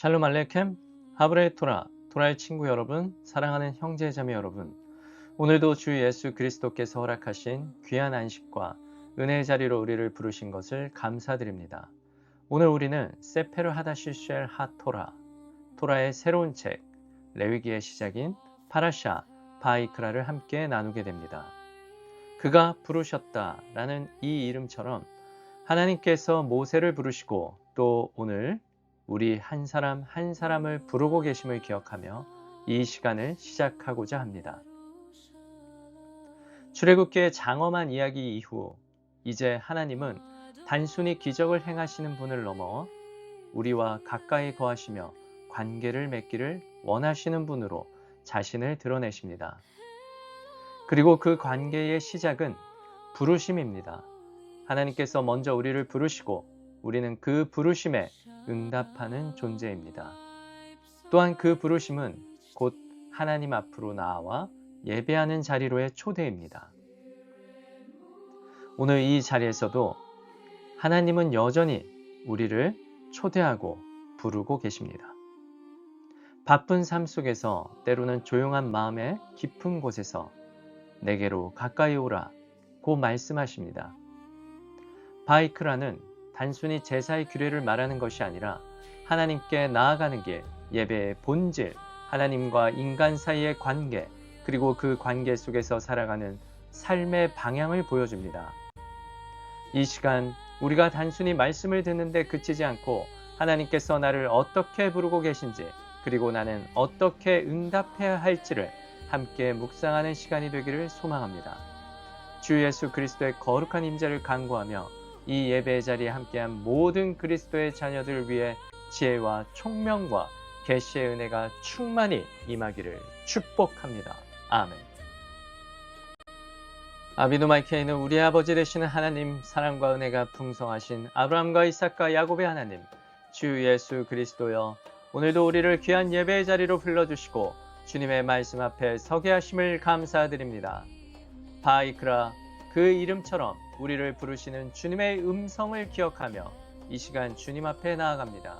샬롬 알레켐, 하브레 토라, 토라의 친구 여러분, 사랑하는 형제자매 여러분, 오늘도 주 예수 그리스도께서 허락하신 귀한 안식과 은혜의 자리로 우리를 부르신 것을 감사드립니다. 오늘 우리는 세페르 하다시쉘 하토라, 토라의 새로운 책, 레위기의 시작인 파라샤 바이크라를 함께 나누게 됩니다. 그가 부르셨다라는 이 이름처럼 하나님께서 모세를 부르시고 또 오늘 우리 한 사람 한 사람을 부르고 계심을 기억하며 이 시간을 시작하고자 합니다. 출애굽기의 장엄한 이야기 이후 이제 하나님은 단순히 기적을 행하시는 분을 넘어 우리와 가까이 거하시며 관계를 맺기를 원하시는 분으로 자신을 드러내십니다. 그리고 그 관계의 시작은 부르심입니다. 하나님께서 먼저 우리를 부르시고 우리는 그 부르심에 응답하는 존재입니다. 또한 그 부르심은 곧 하나님 앞으로 나아와 예배하는 자리로의 초대입니다. 오늘 이 자리에서도 하나님은 여전히 우리를 초대하고 부르고 계십니다. 바쁜 삶 속에서 때로는 조용한 마음의 깊은 곳에서 내게로 가까이 오라 고 말씀하십니다. 바이크라는 단순히 제사의 규례를 말하는 것이 아니라 하나님께 나아가는 길, 예배의 본질, 하나님과 인간 사이의 관계, 그리고 그 관계 속에서 살아가는 삶의 방향을 보여줍니다. 이 시간 우리가 단순히 말씀을 듣는데 그치지 않고 하나님께서 나를 어떻게 부르고 계신지, 그리고 나는 어떻게 응답해야 할지를 함께 묵상하는 시간이 되기를 소망합니다. 주 예수 그리스도의 거룩한 임재를 간구하며 이 예배의 자리에 함께한 모든 그리스도의 자녀들을 위해 지혜와 총명과 계시의 은혜가 충만히 임하기를 축복합니다. 아멘. 아비노마이케이는 우리의 아버지 되시는 하나님, 사랑과 은혜가 풍성하신 아브라함과 이삭과 야곱의 하나님, 주 예수 그리스도여, 오늘도 우리를 귀한 예배의 자리로 불러주시고 주님의 말씀 앞에 서게 하심을 감사드립니다. 바이크라, 그 이름처럼 우리를 부르시는 주님의 음성을 기억하며 이 시간 주님 앞에 나아갑니다.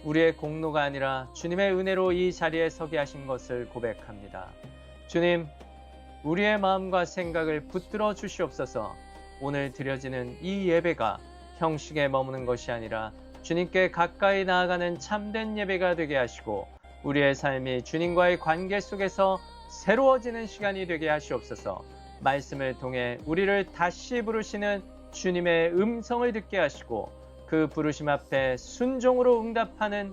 우리의 공로가 아니라 주님의 은혜로 이 자리에 서게 하신 것을 고백합니다. 주님, 우리의 마음과 생각을 붙들어 주시옵소서. 오늘 드려지는 이 예배가 형식에 머무는 것이 아니라 주님께 가까이 나아가는 참된 예배가 되게 하시고 우리의 삶이 주님과의 관계 속에서 새로워지는 시간이 되게 하시옵소서. 말씀을 통해 우리를 다시 부르시는 주님의 음성을 듣게 하시고 그 부르심 앞에 순종으로 응답하는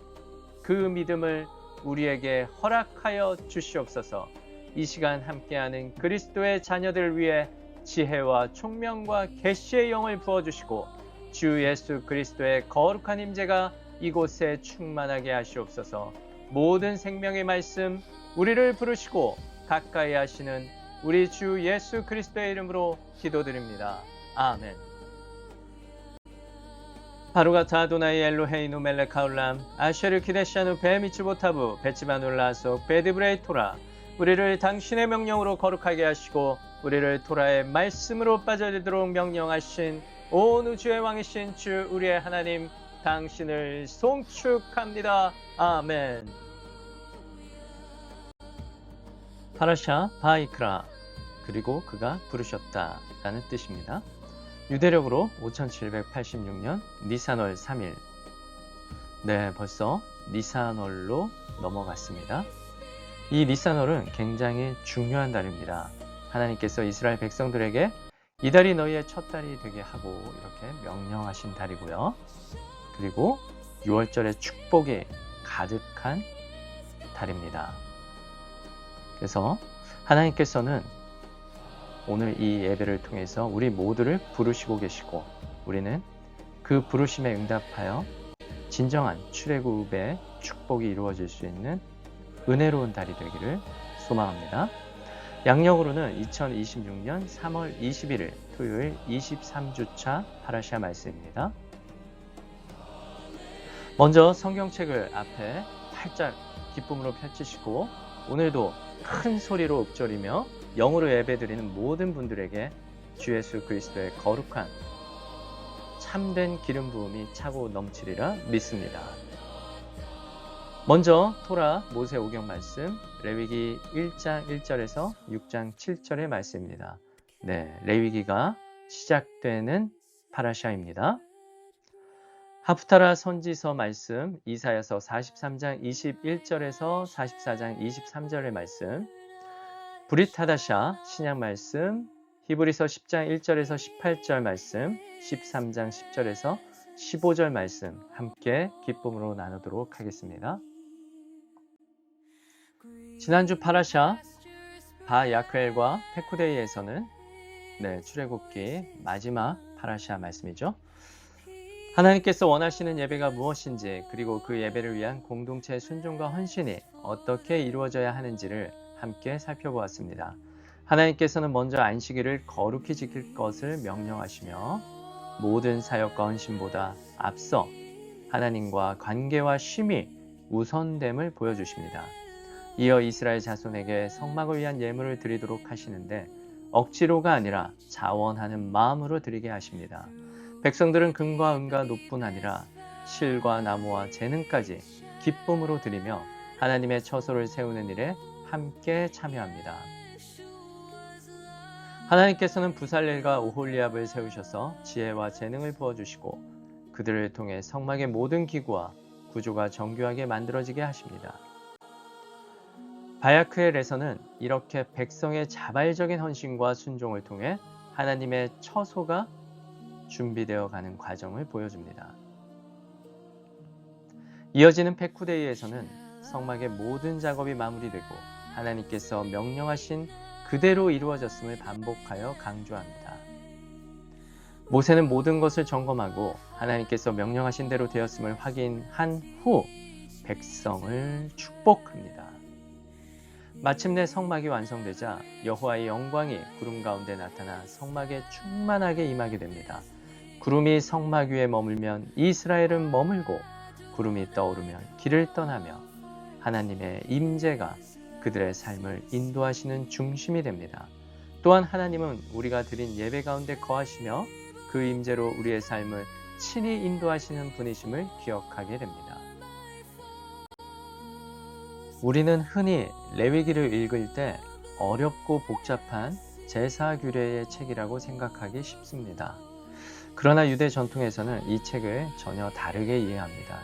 그 믿음을 우리에게 허락하여 주시옵소서. 이 시간 함께하는 그리스도의 자녀들을 위해 지혜와 총명과 계시의 영을 부어주시고 주 예수 그리스도의 거룩한 임재가 이곳에 충만하게 하시옵소서. 모든 생명의 말씀 우리를 부르시고 가까이 하시는 우리 주 예수 그리스도의 이름으로 기도드립니다. 아멘. 바루가타 아도나이 엘로헤이누 멜레카울람 아쉐르 키데샤누 베미츠보타부 베치바눌라속 베드브레이 토라, 우리를 당신의 명령으로 거룩하게 하시고 우리를 토라의 말씀으로 빠져들도록 명령하신 온 우주의 왕이신 주 우리의 하나님, 당신을 송축합니다. 아멘. 파라샤 바이크라, 그리고 그가 부르셨다 라는 뜻입니다. 유대력으로 5786년 니산월 3일. 네, 벌써 니산월로 넘어갔습니다. 이 니산월은 굉장히 중요한 달입니다. 하나님께서 이스라엘 백성들에게 이 달이 너희의 첫 달이 되게 하고 이렇게 명령하신 달이고요. 그리고 6월절의 축복이 가득한 달입니다. 그래서 하나님께서는 오늘 이 예배를 통해서 우리 모두를 부르시고 계시고 우리는 그 부르심에 응답하여 진정한 출애굽의 축복이 이루어질 수 있는 은혜로운 달이 되기를 소망합니다. 양력으로는 2026년 3월 21일 토요일 23주차 파라샤 말씀입니다. 먼저 성경책을 앞에 활짝 기쁨으로 펼치시고 오늘도 큰 소리로 읊조리며 영으로 예배드리는 모든 분들에게 주 예수 그리스도의 거룩한 참된 기름 부음이 차고 넘치리라 믿습니다. 먼저 토라 모세 오경 말씀 레위기 1장 1절에서 6장 7절의 말씀입니다. 네, 레위기가 시작되는 파라샤입니다. 하프타라 선지서 말씀 이사야서 43장 21절에서 44장 23절의 말씀, 브릿 하다샤 신약 말씀 히브리서 10장 1절에서 18절 말씀, 13장 10절에서 15절 말씀 함께 기쁨으로 나누도록 하겠습니다. 지난주 파라샤 바야크엘과 페쿠데이에서는 출애굽기 마지막 파라샤 말씀이죠. 하나님께서 원하시는 예배가 무엇인지, 그리고 그 예배를 위한 공동체의 순종과 헌신이 어떻게 이루어져야 하는지를 함께 살펴보았습니다. 하나님께서는 먼저 안식일을 거룩히 지킬 것을 명령하시며 모든 사역과 헌신보다 앞서 하나님과 관계와 쉼이 우선됨을 보여주십니다. 이어 이스라엘 자손에게 성막을 위한 예물을 드리도록 하시는데 억지로가 아니라 자원하는 마음으로 드리게 하십니다. 백성들은 금과 은과 노뿐 아니라 실과 나무와 재능까지 기쁨으로 드리며 하나님의 처소를 세우는 일에 함께 참여합니다. 하나님께서는 부살렐과 오홀리압을 세우셔서 지혜와 재능을 부어주시고 그들을 통해 성막의 모든 기구와 구조가 정교하게 만들어지게 하십니다. 바야크엘에서는 이렇게 백성의 자발적인 헌신과 순종을 통해 하나님의 처소가 준비되어 가는 과정을 보여줍니다. 이어지는 페쿠데이에서는 성막의 모든 작업이 마무리되고 하나님께서 명령하신 그대로 이루어졌음을 반복하여 강조합니다. 모세는 모든 것을 점검하고 하나님께서 명령하신 대로 되었음을 확인한 후 백성을 축복합니다. 마침내 성막이 완성되자 여호와의 영광이 구름 가운데 나타나 성막에 충만하게 임하게 됩니다. 구름이 성막 위에 머물면 이스라엘은 머물고 구름이 떠오르면 길을 떠나며 하나님의 임재가 그들의 삶을 인도하시는 중심이 됩니다. 또한 하나님은 우리가 드린 예배 가운데 거하시며 그 임재로 우리의 삶을 친히 인도하시는 분이심을 기억하게 됩니다. 우리는 흔히 레위기를 읽을 때 어렵고 복잡한 제사 규례의 책이라고 생각하기 쉽습니다. 그러나 유대 전통에서는 이 책을 전혀 다르게 이해합니다.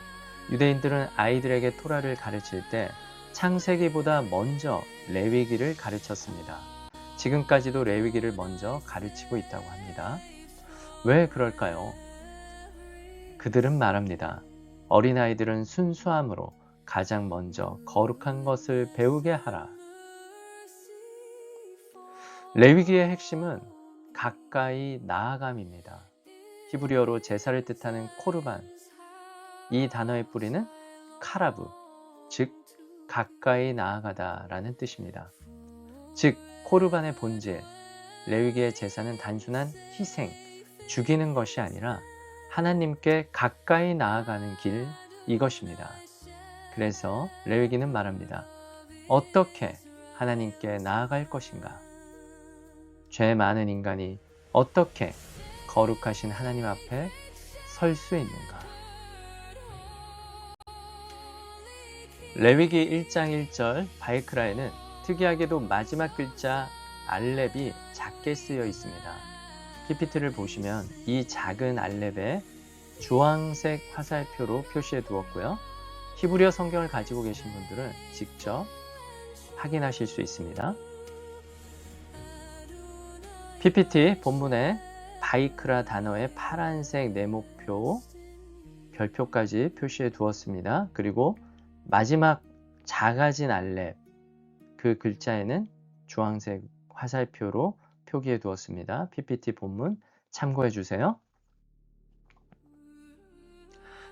유대인들은 아이들에게 토라를 가르칠 때 창세기보다 먼저 레위기를 가르쳤습니다. 지금까지도 레위기를 먼저 가르치고 있다고 합니다. 왜 그럴까요? 그들은 말합니다. 어린아이들은 순수함으로 가장 먼저 거룩한 것을 배우게 하라. 레위기의 핵심은 가까이 나아감입니다. 히브리어로 제사를 뜻하는 코르반, 이 단어의 뿌리는 카라브, 즉 가까이 나아가다 라는 뜻입니다. 즉 코르반의 본질, 레위기의 제사는 단순한 희생, 죽이는 것이 아니라 하나님께 가까이 나아가는 길, 이것입니다. 그래서 레위기는 말합니다. 어떻게 하나님께 나아갈 것인가? 죄 많은 인간이 어떻게 거룩하신 하나님 앞에 설 수 있는가? 레위기 1장 1절 바이크라에는 특이하게도 마지막 글자 알렙이 작게 쓰여 있습니다. PPT를 보시면 이 작은 알렙에 주황색 화살표로 표시해 두었고요. 히브리어 성경을 가지고 계신 분들은 직접 확인하실 수 있습니다. PPT 본문에 바이크라 단어의 파란색 네모표, 별표까지 표시해 두었습니다. 그리고 마지막 작아진 알렙, 그 글자에는 주황색 화살표로 표기해 두었습니다. PPT 본문 참고해 주세요.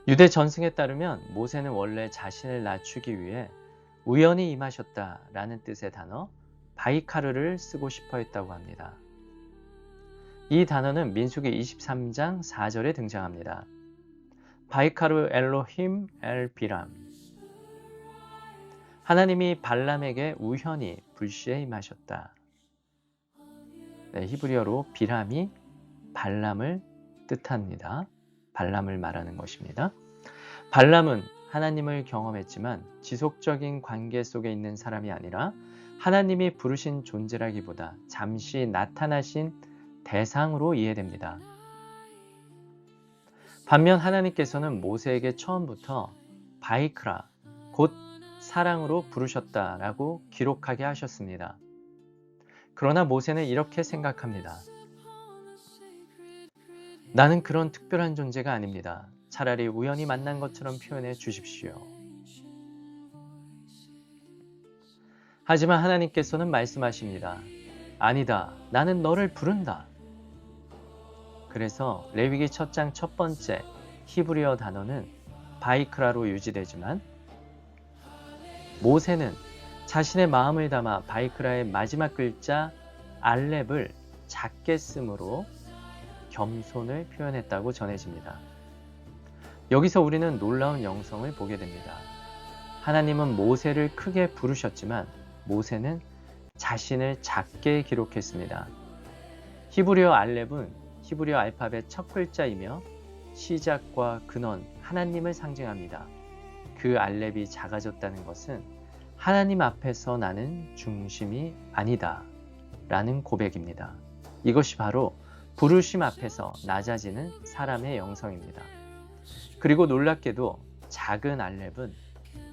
유대 전승에 따르면 모세는 원래 자신을 낮추기 위해 우연히 임하셨다라는 뜻의 단어 바이카르를 쓰고 싶어 했다고 합니다. 이 단어는 민수기 23장 4절에 등장합니다. 바이카르 엘로힘 엘 비람, 하나님이 발람에게 우연히 불시에 임하셨다. 히브리어로 비람이 발람을 뜻합니다. 발람을 말하는 것입니다. 발람은 하나님을 경험했지만 지속적인 관계 속에 있는 사람이 아니라 하나님이 부르신 존재라기보다 잠시 나타나신 대상으로 이해됩니다. 반면 하나님께서는 모세에게 처음부터 바이크라, 곧 사랑으로 부르셨다라고 기록하게 하셨습니다. 그러나 모세는 이렇게 생각합니다. 나는 그런 특별한 존재가 아닙니다. 차라리 우연히 만난 것처럼 표현해 주십시오. 하지만 하나님께서는 말씀하십니다. 아니다. 나는 너를 부른다. 그래서 레위기 첫 장 첫 번째 히브리어 단어는 바이크라로 유지되지만 모세는 자신의 마음을 담아 바이크라의 마지막 글자 알렙을 작게 쓰므로 겸손을 표현했다고 전해집니다. 여기서 우리는 놀라운 영성을 보게 됩니다. 하나님은 모세를 크게 부르셨지만 모세는 자신을 작게 기록했습니다. 히브리어 알렙은 히브리어 알파벳 첫 글자이며 시작과 근원, 하나님을 상징합니다. 그 알렙이 작아졌다는 것은 하나님 앞에서 나는 중심이 아니다 라는 고백입니다. 이것이 바로 부르심 앞에서 낮아지는 사람의 영성입니다. 그리고 놀랍게도 작은 알렙은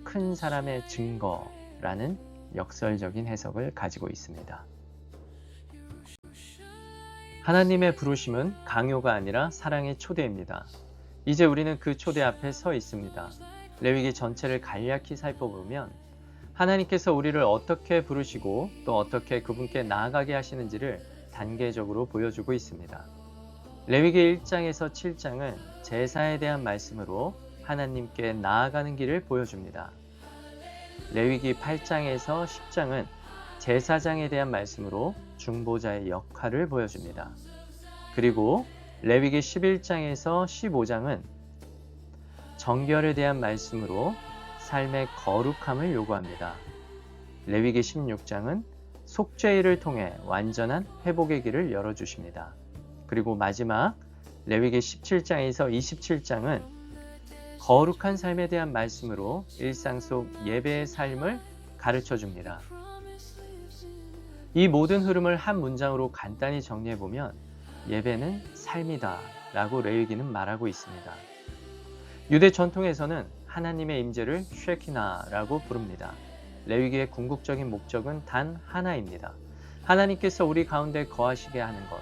큰 사람의 증거라는 역설적인 해석을 가지고 있습니다. 하나님의 부르심은 강요가 아니라 사랑의 초대입니다. 이제 우리는 그 초대 앞에 서 있습니다. 레위기 전체를 간략히 살펴보면 하나님께서 우리를 어떻게 부르시고 또 어떻게 그분께 나아가게 하시는지를 단계적으로 보여주고 있습니다. 레위기 1장에서 7장은 제사에 대한 말씀으로 하나님께 나아가는 길을 보여줍니다. 레위기 8장에서 10장은 제사장에 대한 말씀으로 중보자의 역할을 보여줍니다. 그리고 레위기 11장에서 15장은 정결에 대한 말씀으로 삶의 거룩함을 요구합니다. 레위기 16장은 속죄일을 통해 완전한 회복의 길을 열어주십니다. 그리고 마지막 레위기 17장에서 27장은 거룩한 삶에 대한 말씀으로 일상 속 예배의 삶을 가르쳐 줍니다. 이 모든 흐름을 한 문장으로 간단히 정리해보면 예배는 삶이다 라고 레위기는 말하고 있습니다. 유대 전통에서는 하나님의 임재를 쉐키나라고 부릅니다. 레위기의 궁극적인 목적은 단 하나입니다. 하나님께서 우리 가운데 거하시게 하는 것.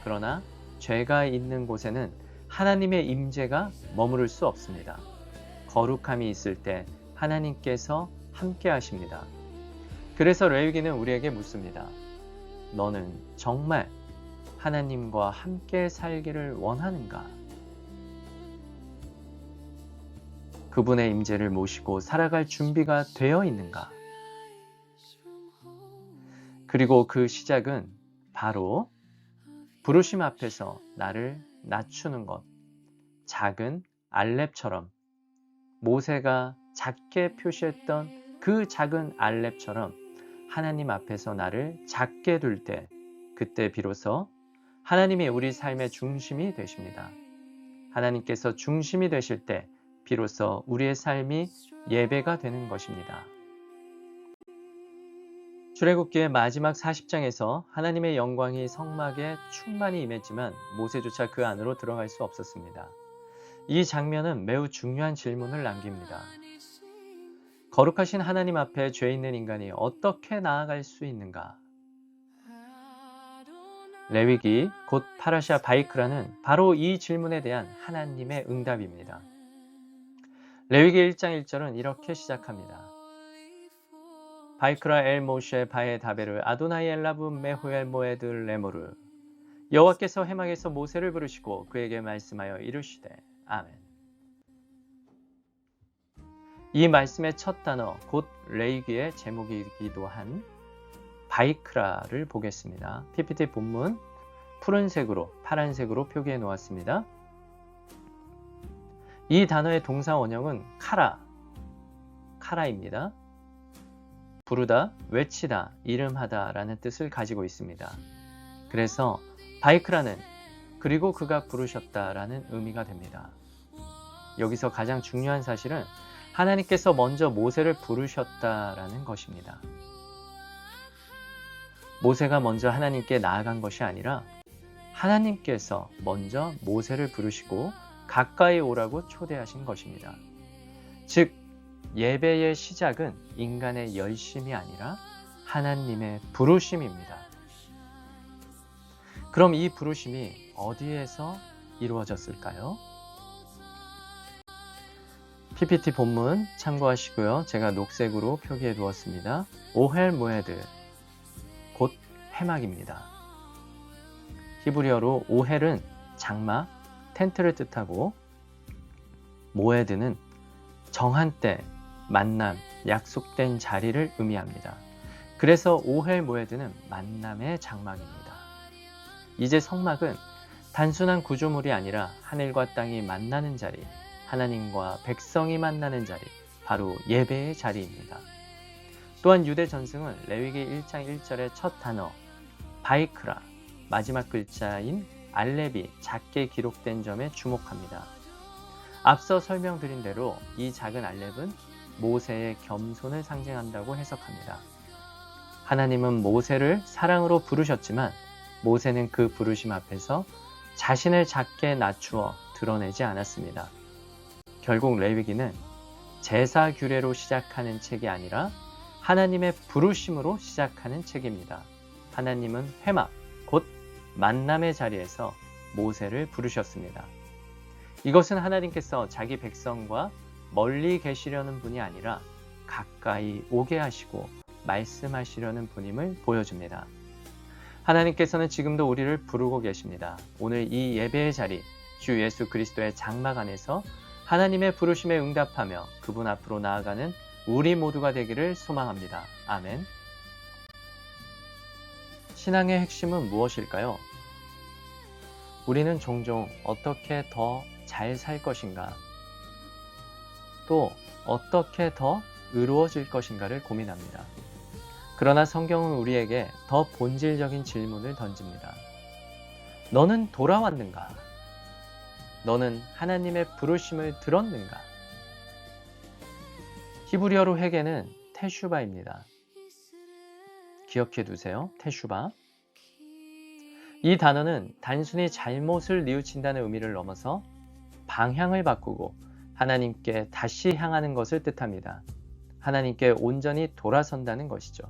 그러나 죄가 있는 곳에는 하나님의 임재가 머무를 수 없습니다. 거룩함이 있을 때 하나님께서 함께 하십니다. 그래서 레위기는 우리에게 묻습니다. 너는 정말 하나님과 함께 살기를 원하는가? 그분의 임재를 모시고 살아갈 준비가 되어 있는가? 그리고 그 시작은 바로 부르심 앞에서 나를 낮추는 것, 작은 알렙처럼 모세가 작게 표시했던 그 작은 알렙처럼 하나님 앞에서 나를 작게 둘 때, 그때 비로소 하나님이 우리 삶의 중심이 되십니다. 하나님께서 중심이 되실 때 비로소 우리의 삶이 예배가 되는 것입니다. 출애굽기의 마지막 40장에서 하나님의 영광이 성막에 충만히 임했지만 모세조차 그 안으로 들어갈 수 없었습니다. 이 장면은 매우 중요한 질문을 남깁니다. 거룩하신 하나님 앞에 죄 있는 인간이 어떻게 나아갈 수 있는가? 레위기 곧 파라샤 바이크라는 바로 이 질문에 대한 하나님의 응답입니다. 레위기 1장 1절은 이렇게 시작합니다. 바이크라 엘 모셰 바에 다베르 아도나이 엘라브 메호엘 모에드 레모르 여호와께서 해막에서 모세를 부르시고 그에게 말씀하여 이르시되 아멘. 이 말씀의 첫 단어 곧 레위기의 제목이기도 한 바이크라를 보겠습니다. PPT 본문 푸른색으로 파란색으로 표기해 놓았습니다. 이 단어의 동사 원형은 카라입니다. 부르다, 외치다, 이름하다 라는 뜻을 가지고 있습니다. 그래서 바이크라는 그리고 그가 부르셨다 라는 의미가 됩니다. 여기서 가장 중요한 사실은 하나님께서 먼저 모세를 부르셨다라는 것입니다. 모세가 먼저 하나님께 나아간 것이 아니라 하나님께서 먼저 모세를 부르시고 가까이 오라고 초대하신 것입니다. 즉, 예배의 시작은 인간의 열심이 아니라 하나님의 부르심입니다. 그럼 이 부르심이 어디에서 이루어졌을까요? PPT 본문 참고하시고요. 제가 녹색으로 표기해 두었습니다. 오헬 모에드, 곧 회막입니다. 히브리어로 오헬은 장막, 텐트를 뜻하고 모에드는 정한 때, 만남, 약속된 자리를 의미합니다. 그래서 오헬 모에드는 만남의 장막입니다. 이제 성막은 단순한 구조물이 아니라 하늘과 땅이 만나는 자리, 하나님과 백성이 만나는 자리, 바로 예배의 자리입니다. 또한 유대 전승은 레위기 1장 1절의 첫 단어 바이크라, 마지막 글자인 알렙이 작게 기록된 점에 주목합니다. 앞서 설명드린 대로 이 작은 알렙은 모세의 겸손을 상징한다고 해석합니다. 하나님은 모세를 사랑으로 부르셨지만 모세는 그 부르심 앞에서 자신을 작게 낮추어 드러내지 않았습니다. 결국 레위기는 제사 규례로 시작하는 책이 아니라 하나님의 부르심으로 시작하는 책입니다. 하나님은 회막, 곧 만남의 자리에서 모세를 부르셨습니다. 이것은 하나님께서 자기 백성과 멀리 계시려는 분이 아니라 가까이 오게 하시고 말씀하시려는 분임을 보여줍니다. 하나님께서는 지금도 우리를 부르고 계십니다. 오늘 이 예배의 자리, 주 예수 그리스도의 장막 안에서 하나님의 부르심에 응답하며 그분 앞으로 나아가는 우리 모두가 되기를 소망합니다. 아멘. 신앙의 핵심은 무엇일까요? 우리는 종종 어떻게 더 잘 살 것인가, 또 어떻게 더 의로워질 것인가를 고민합니다. 그러나 성경은 우리에게 더 본질적인 질문을 던집니다. 너는 돌아왔는가? 너는 하나님의 부르심을 들었는가? 히브리어로 회개는 테슈바입니다. 기억해 두세요. 테슈바. 이 단어는 단순히 잘못을 뉘우친다는 의미를 넘어서 방향을 바꾸고 하나님께 다시 향하는 것을 뜻합니다. 하나님께 온전히 돌아선다는 것이죠.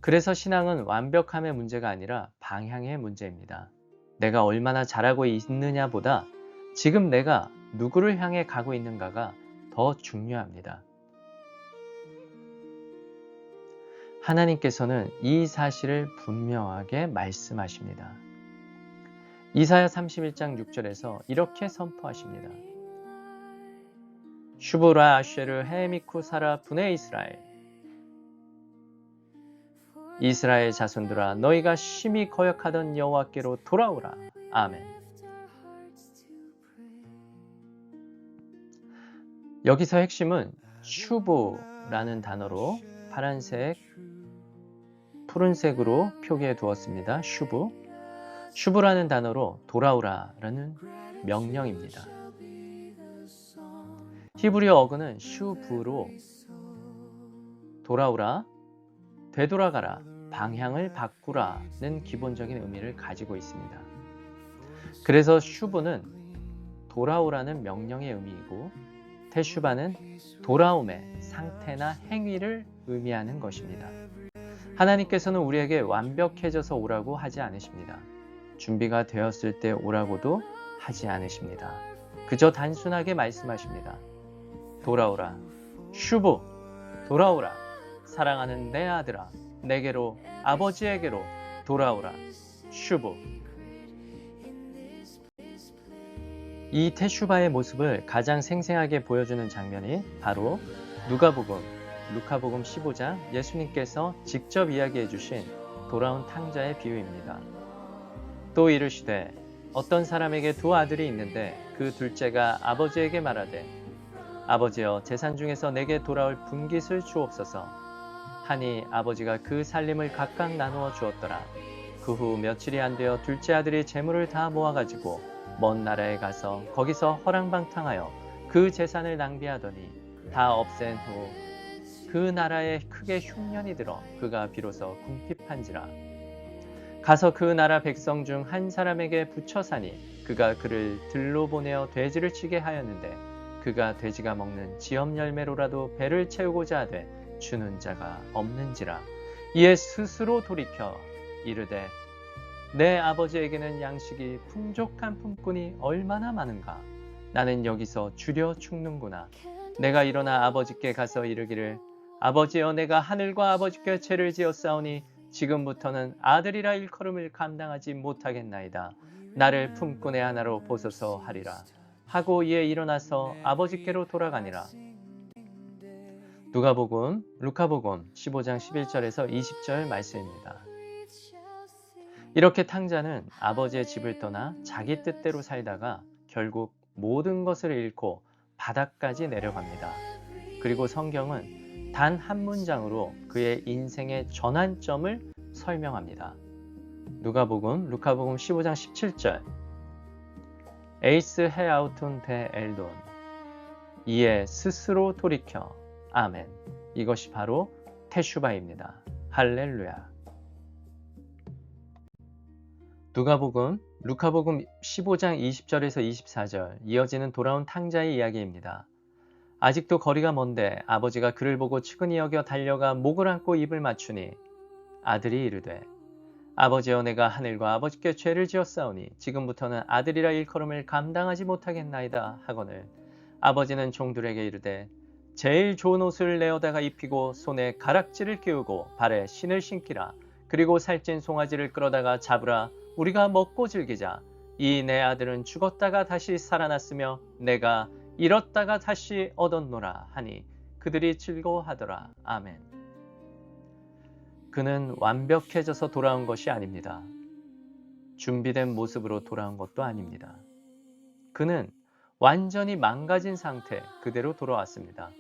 그래서 신앙은 완벽함의 문제가 아니라 방향의 문제입니다. 내가 얼마나 잘하고 있느냐보다 지금 내가 누구를 향해 가고 있는가가 더 중요합니다. 하나님께서는 이 사실을 분명하게 말씀하십니다. 이사야 31장 6절에서 이렇게 선포하십니다. 슈브라 아쉐르 헤미쿠 사라 분의 이스라엘, 이스라엘 자손들아 너희가 심히 거역하던 여호와께로 돌아오라. 아멘. 여기서 핵심은 슈브라는 단어로 파란색, 푸른색으로 표기해 두었습니다. 슈브. 슈브라는 단어로 돌아오라라는 명령입니다. 히브리어 어근은 슈브로 돌아오라, 되돌아가라, 방향을 바꾸라는 기본적인 의미를 가지고 있습니다. 그래서 슈브는 돌아오라는 명령의 의미이고 테슈바는 돌아옴의 상태나 행위를 의미하는 것입니다. 하나님께서는 우리에게 완벽해져서 오라고 하지 않으십니다. 준비가 되었을 때 오라고도 하지 않으십니다. 그저 단순하게 말씀하십니다. 돌아오라. 슈브, 돌아오라. 사랑하는 내 아들아, 내게로, 아버지에게로 돌아오라. 슈브. 이 테슈바의 모습을 가장 생생하게 보여주는 장면이 바로 누가복음, 루카복음 15장 예수님께서 직접 이야기해 주신 돌아온 탕자의 비유입니다. 또 이르시되 어떤 사람에게 두 아들이 있는데 그 둘째가 아버지에게 말하되 아버지여 재산 중에서 내게 돌아올 분깃을 주옵소서 하니 아버지가 그 살림을 각각 나누어 주었더라. 그 후 며칠이 안 되어 둘째 아들이 재물을 다 모아가지고 먼 나라에 가서 거기서 허랑방탕하여 그 재산을 낭비하더니 다 없앤 후 그 나라에 크게 흉년이 들어 그가 비로소 궁핍한지라. 가서 그 나라 백성 중 한 사람에게 붙여 사니 그가 그를 들로 보내어 돼지를 치게 하였는데 그가 돼지가 먹는 지엄 열매로라도 배를 채우고자 하되 주는 자가 없는지라. 이에 스스로 돌이켜 이르되 내 아버지에게는 양식이 풍족한 품꾼이 얼마나 많은가. 나는 여기서 주려 죽는구나. 내가 일어나 아버지께 가서 이르기를 아버지여, 내가 하늘과 아버지께 죄를 지었사오니 지금부터는 아들이라 일컬음을 감당하지 못하겠나이다. 나를 품꾼의 하나로 보소서 하리라 하고 이에 일어나서 아버지께로 돌아가니라. 누가복음, 루카복음 15장 11절에서 20절 말씀입니다. 이렇게 탕자는 아버지의 집을 떠나 자기 뜻대로 살다가 결국 모든 것을 잃고 바닥까지 내려갑니다. 그리고 성경은 단 한 문장으로 그의 인생의 전환점을 설명합니다. 누가복음, 루카복음 15장 17절. 에이스 헤아우톤 데 엘돈. 이에 스스로 돌이켜. 아멘. 이것이 바로 테슈바입니다. 할렐루야. 누가복음, 루카복음 15장 20절에서 24절 이어지는 돌아온 탕자의 이야기입니다. 아직도 거리가 먼데 아버지가 그를 보고 측은히 여겨 달려가 목을 안고 입을 맞추니 아들이 이르되 아버지여, 내가 하늘과 아버지께 죄를 지었사오니 지금부터는 아들이라 일컬음을 감당하지 못하겠나이다 하거늘 아버지는 종들에게 이르되 제일 좋은 옷을 내어다가 입히고 손에 가락지를 끼우고 발에 신을 신기라. 그리고 살찐 송아지를 끌어다가 잡으라. 우리가 먹고 즐기자. 이 내 아들은 죽었다가 다시 살아났으며 내가 잃었다가 다시 얻었노라 하니 그들이 즐거워하더라. 아멘. 그는 완벽해져서 돌아온 것이 아닙니다. 준비된 모습으로 돌아온 것도 아닙니다. 그는 완전히 망가진 상태 그대로 돌아왔습니다.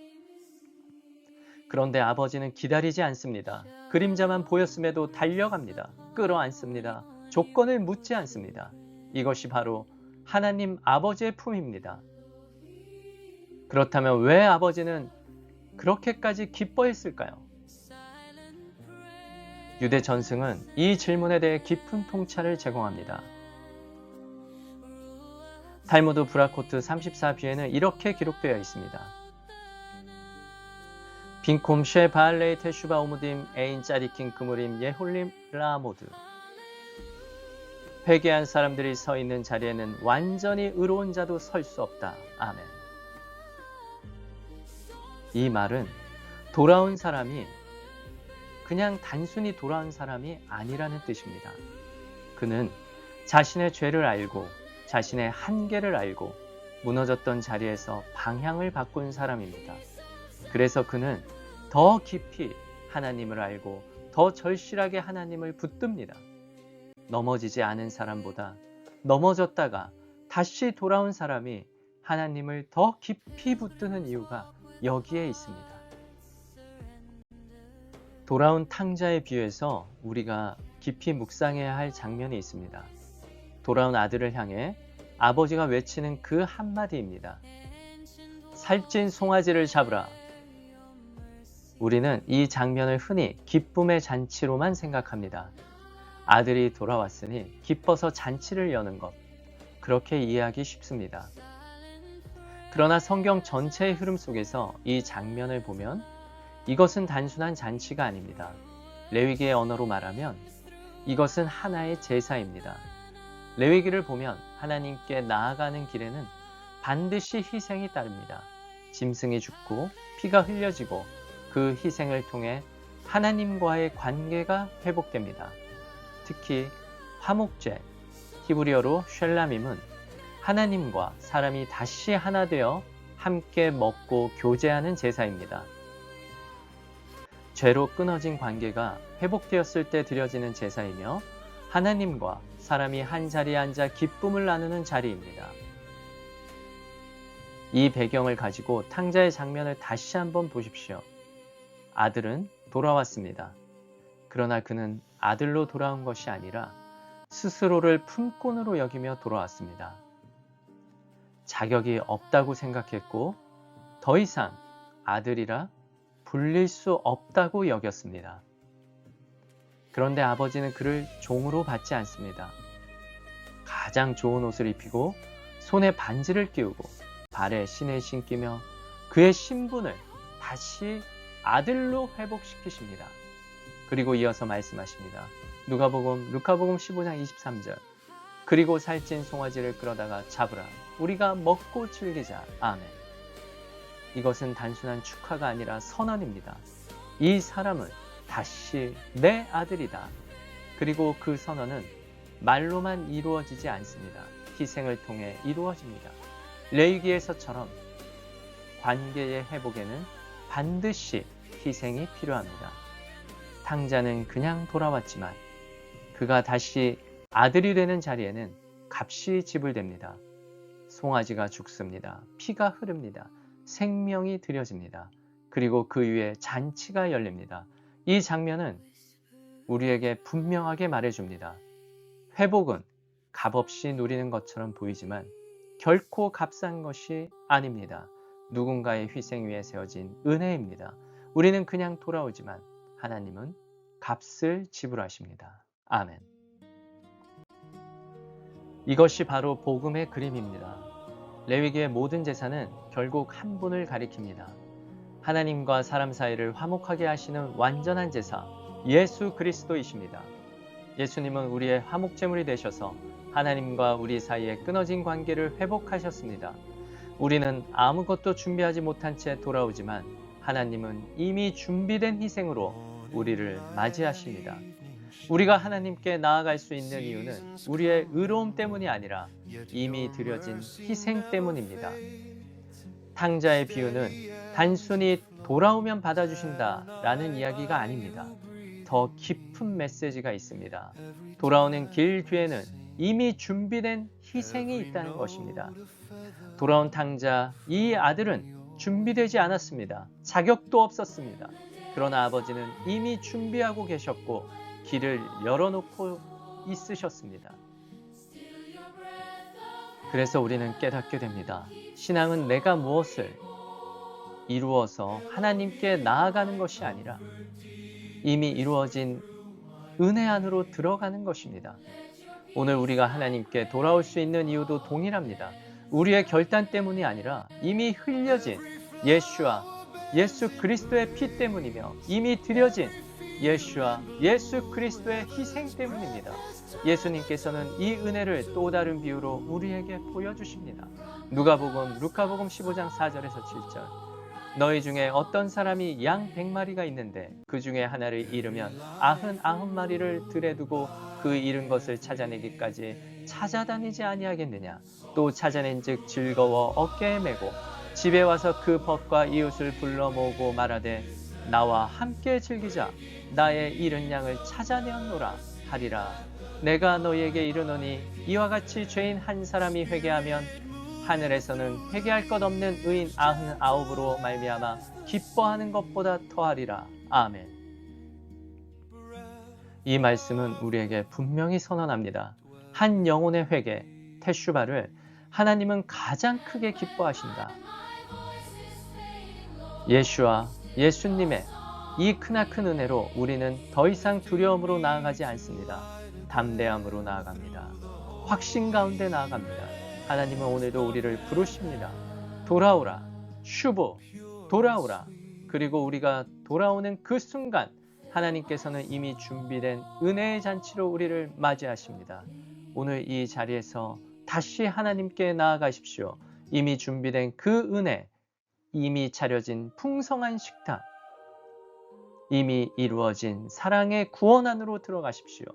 그런데 아버지는 기다리지 않습니다. 그림자만 보였음에도 달려갑니다. 끌어안습니다. 조건을 묻지 않습니다. 이것이 바로 하나님 아버지의 품입니다. 그렇다면 왜 아버지는 그렇게까지 기뻐했을까요? 유대 전승은 이 질문에 대해 깊은 통찰을 제공합니다. 탈무드 브라코트 34B에는 이렇게 기록되어 있습니다. 빈콤 쉐 바알레이 테슈바 오무딤 에인 짜리킨 그무림 예홀림 라모드. 회개한 사람들이 서 있는 자리에는 완전히 의로운 자도 설 수 없다. 아멘. 이 말은 돌아온 사람이 그냥 단순히 돌아온 사람이 아니라는 뜻입니다. 그는 자신의 죄를 알고 자신의 한계를 알고 무너졌던 자리에서 방향을 바꾼 사람입니다. 그래서 그는 더 깊이 하나님을 알고 더 절실하게 하나님을 붙듭니다. 넘어지지 않은 사람보다 넘어졌다가 다시 돌아온 사람이 하나님을 더 깊이 붙드는 이유가 여기에 있습니다. 돌아온 탕자에 비유해서 우리가 깊이 묵상해야 할 장면이 있습니다. 돌아온 아들을 향해 아버지가 외치는 그 한마디입니다. 살찐 송아지를 잡으라. 우리는 이 장면을 흔히 기쁨의 잔치로만 생각합니다. 아들이 돌아왔으니 기뻐서 잔치를 여는 것, 그렇게 이해하기 쉽습니다. 그러나 성경 전체의 흐름 속에서 이 장면을 보면 이것은 단순한 잔치가 아닙니다. 레위기의 언어로 말하면 이것은 하나의 제사입니다. 레위기를 보면 하나님께 나아가는 길에는 반드시 희생이 따릅니다. 짐승이 죽고 피가 흘려지고 그 희생을 통해 하나님과의 관계가 회복됩니다. 특히 화목제, 히브리어로 쉘라밈은 하나님과 사람이 다시 하나 되어 함께 먹고 교제하는 제사입니다. 죄로 끊어진 관계가 회복되었을 때 드려지는 제사이며 하나님과 사람이 한 자리에 앉아 기쁨을 나누는 자리입니다. 이 배경을 가지고 탕자의 장면을 다시 한번 보십시오. 아들은 돌아왔습니다. 그러나 그는 아들로 돌아온 것이 아니라 스스로를 품꾼으로 여기며 돌아왔습니다. 자격이 없다고 생각했고 더 이상 아들이라 불릴 수 없다고 여겼습니다. 그런데 아버지는 그를 종으로 받지 않습니다. 가장 좋은 옷을 입히고 손에 반지를 끼우고 발에 신을 신기며 그의 신분을 다시 아들로 회복시키십니다. 그리고 이어서 말씀하십니다. 루카복음 15장 23절. 그리고 살찐 송아지를 끌어다가 잡으라. 우리가 먹고 즐기자. 아멘. 이것은 단순한 축하가 아니라 선언입니다. 이 사람은 다시 내 아들이다. 그리고 그 선언은 말로만 이루어지지 않습니다. 희생을 통해 이루어집니다. 레위기에서처럼 관계의 회복에는 반드시 희생이 필요합니다. 탕자는 그냥 돌아왔지만 그가 다시 아들이 되는 자리에는 값이 지불됩니다. 송아지가 죽습니다. 피가 흐릅니다. 생명이 드려집니다. 그리고 그 위에 잔치가 열립니다. 이 장면은 우리에게 분명하게 말해줍니다. 회복은 값없이 누리는 것처럼 보이지만 결코 값싼 것이 아닙니다. 누군가의 희생 위에 세워진 은혜입니다. 우리는 그냥 돌아오지만 하나님은 값을 지불하십니다. 아멘. 이것이 바로 복음의 그림입니다. 레위기의 모든 제사는 결국 한 분을 가리킵니다. 하나님과 사람 사이를 화목하게 하시는 완전한 제사, 예수 그리스도이십니다. 예수님은 우리의 화목제물이 되셔서 하나님과 우리 사이에 끊어진 관계를 회복하셨습니다. 우리는 아무것도 준비하지 못한 채 돌아오지만 하나님은 이미 준비된 희생으로 우리를 맞이하십니다. 우리가 하나님께 나아갈 수 있는 이유는 우리의 의로움 때문이 아니라 이미 드려진 희생 때문입니다. 탕자의 비유는 단순히 돌아오면 받아주신다라는 이야기가 아닙니다. 더 깊은 메시지가 있습니다. 돌아오는 길 뒤에는 이미 준비된 희생이 있다는 것입니다. 돌아온 탕자, 이 아들은 준비되지 않았습니다. 자격도 없었습니다. 그러나 아버지는 이미 준비하고 계셨고 길을 열어놓고 있으셨습니다. 그래서 우리는 깨닫게 됩니다. 신앙은 내가 무엇을 이루어서 하나님께 나아가는 것이 아니라 이미 이루어진 은혜 안으로 들어가는 것입니다. 오늘 우리가 하나님께 돌아올 수 있는 이유도 동일합니다. 우리의 결단 때문이 아니라 이미 흘려진 예수 그리스도의 피 때문이며 이미 드려진 예수 그리스도의 희생 때문입니다. 예수님께서는 이 은혜를 또 다른 비유로 우리에게 보여주십니다. 루카복음 15장 4절에서 7절. 너희 중에 어떤 사람이 양 100마리가 있는데 그 중에 하나를 잃으면 99마리를 들에 두고 그 잃은 것을 찾아내기까지 찾아다니지 아니하겠느냐. 또 찾아낸즉 즐거워 어깨에 메고 집에 와서 그 벗과 이웃을 불러 모으고 말하되 나와 함께 즐기자. 나의 잃은 양을 찾아내었노라 하리라. 내가 너희에게 이르노니 이와 같이 죄인 한 사람이 회개하면 하늘에서는 회개할 것 없는 의인 99으로 말미암아 기뻐하는 것보다 더하리라. 아멘. 이 말씀은 우리에게 분명히 선언합니다. 한 영혼의 회개, 테슈바를 하나님은 가장 크게 기뻐하신다. 예수님의 이 크나큰 은혜로 우리는 더 이상 두려움으로 나아가지 않습니다. 담대함으로 나아갑니다. 확신 가운데 나아갑니다. 하나님은 오늘도 우리를 부르십니다. 돌아오라. 슈보. 돌아오라. 그리고 우리가 돌아오는 그 순간 하나님께서는 이미 준비된 은혜의 잔치로 우리를 맞이하십니다. 오늘 이 자리에서 다시 하나님께 나아가십시오. 이미 준비된 그 은혜, 이미 차려진 풍성한 식탁, 이미 이루어진 사랑의 구원 안으로 들어가십시오.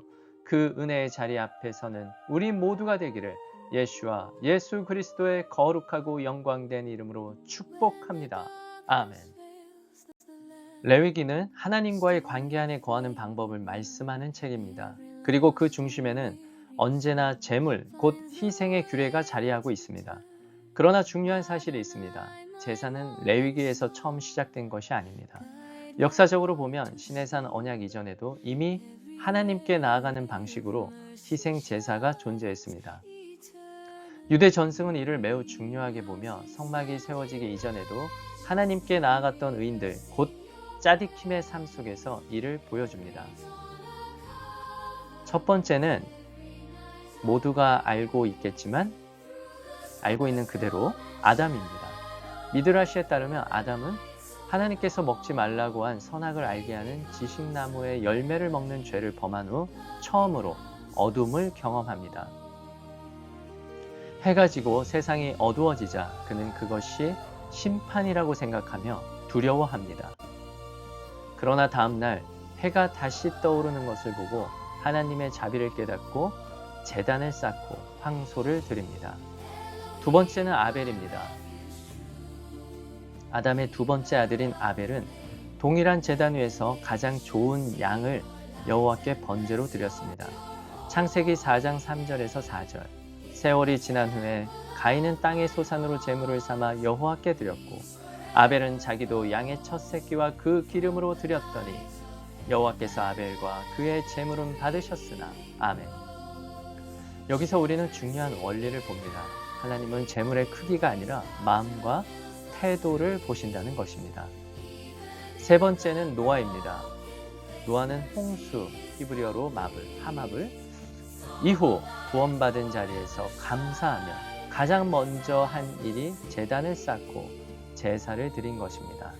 그 은혜의 자리 앞에서는 우리 모두가 되기를 예수 그리스도의 거룩하고 영광된 이름으로 축복합니다. 아멘. 레위기는 하나님과의 관계 안에 거하는 방법을 말씀하는 책입니다. 그리고 그 중심에는 언제나 제물, 곧 희생의 규례가 자리하고 있습니다. 그러나 중요한 사실이 있습니다. 제사는 레위기에서 처음 시작된 것이 아닙니다. 역사적으로 보면 시내산 언약 이전에도 이미 하나님께 나아가는 방식으로 희생 제사가 존재했습니다. 유대 전승은 이를 매우 중요하게 보며 성막이 세워지기 이전에도 하나님께 나아갔던 의인들, 곧 짜디킴의 삶 속에서 이를 보여줍니다. 첫 번째는 모두가 알고 있겠지만 알고 있는 그대로 아담입니다. 미드라시에 따르면 아담은 하나님께서 먹지 말라고 한 선악을 알게 하는 지식나무의 열매를 먹는 죄를 범한 후 처음으로 어둠을 경험합니다. 해가 지고 세상이 어두워지자 그는 그것이 심판이라고 생각하며 두려워합니다. 그러나 다음날 해가 다시 떠오르는 것을 보고 하나님의 자비를 깨닫고 제단을 쌓고 황소를 드립니다. 두 번째는 아벨입니다. 아담의 두 번째 아들인 아벨은 동일한 제단 위에서 가장 좋은 양을 여호와께 번제로 드렸습니다. 창세기 4장 3절에서 4절. 세월이 지난 후에 가인은 땅의 소산으로 제물을 삼아 여호와께 드렸고 아벨은 자기도 양의 첫 새끼와 그 기름으로 드렸더니 여호와께서 아벨과 그의 제물은 받으셨으나 아멘. 여기서 우리는 중요한 원리를 봅니다. 하나님은 제물의 크기가 아니라 마음과 태도를 보신다는 것입니다. 세 번째는 노아입니다. 노아는 홍수, 히브리어로 하마블 이후 구원받은 자리에서 감사하며 가장 먼저 한 일이 제단을 쌓고 제사를 드린 것입니다.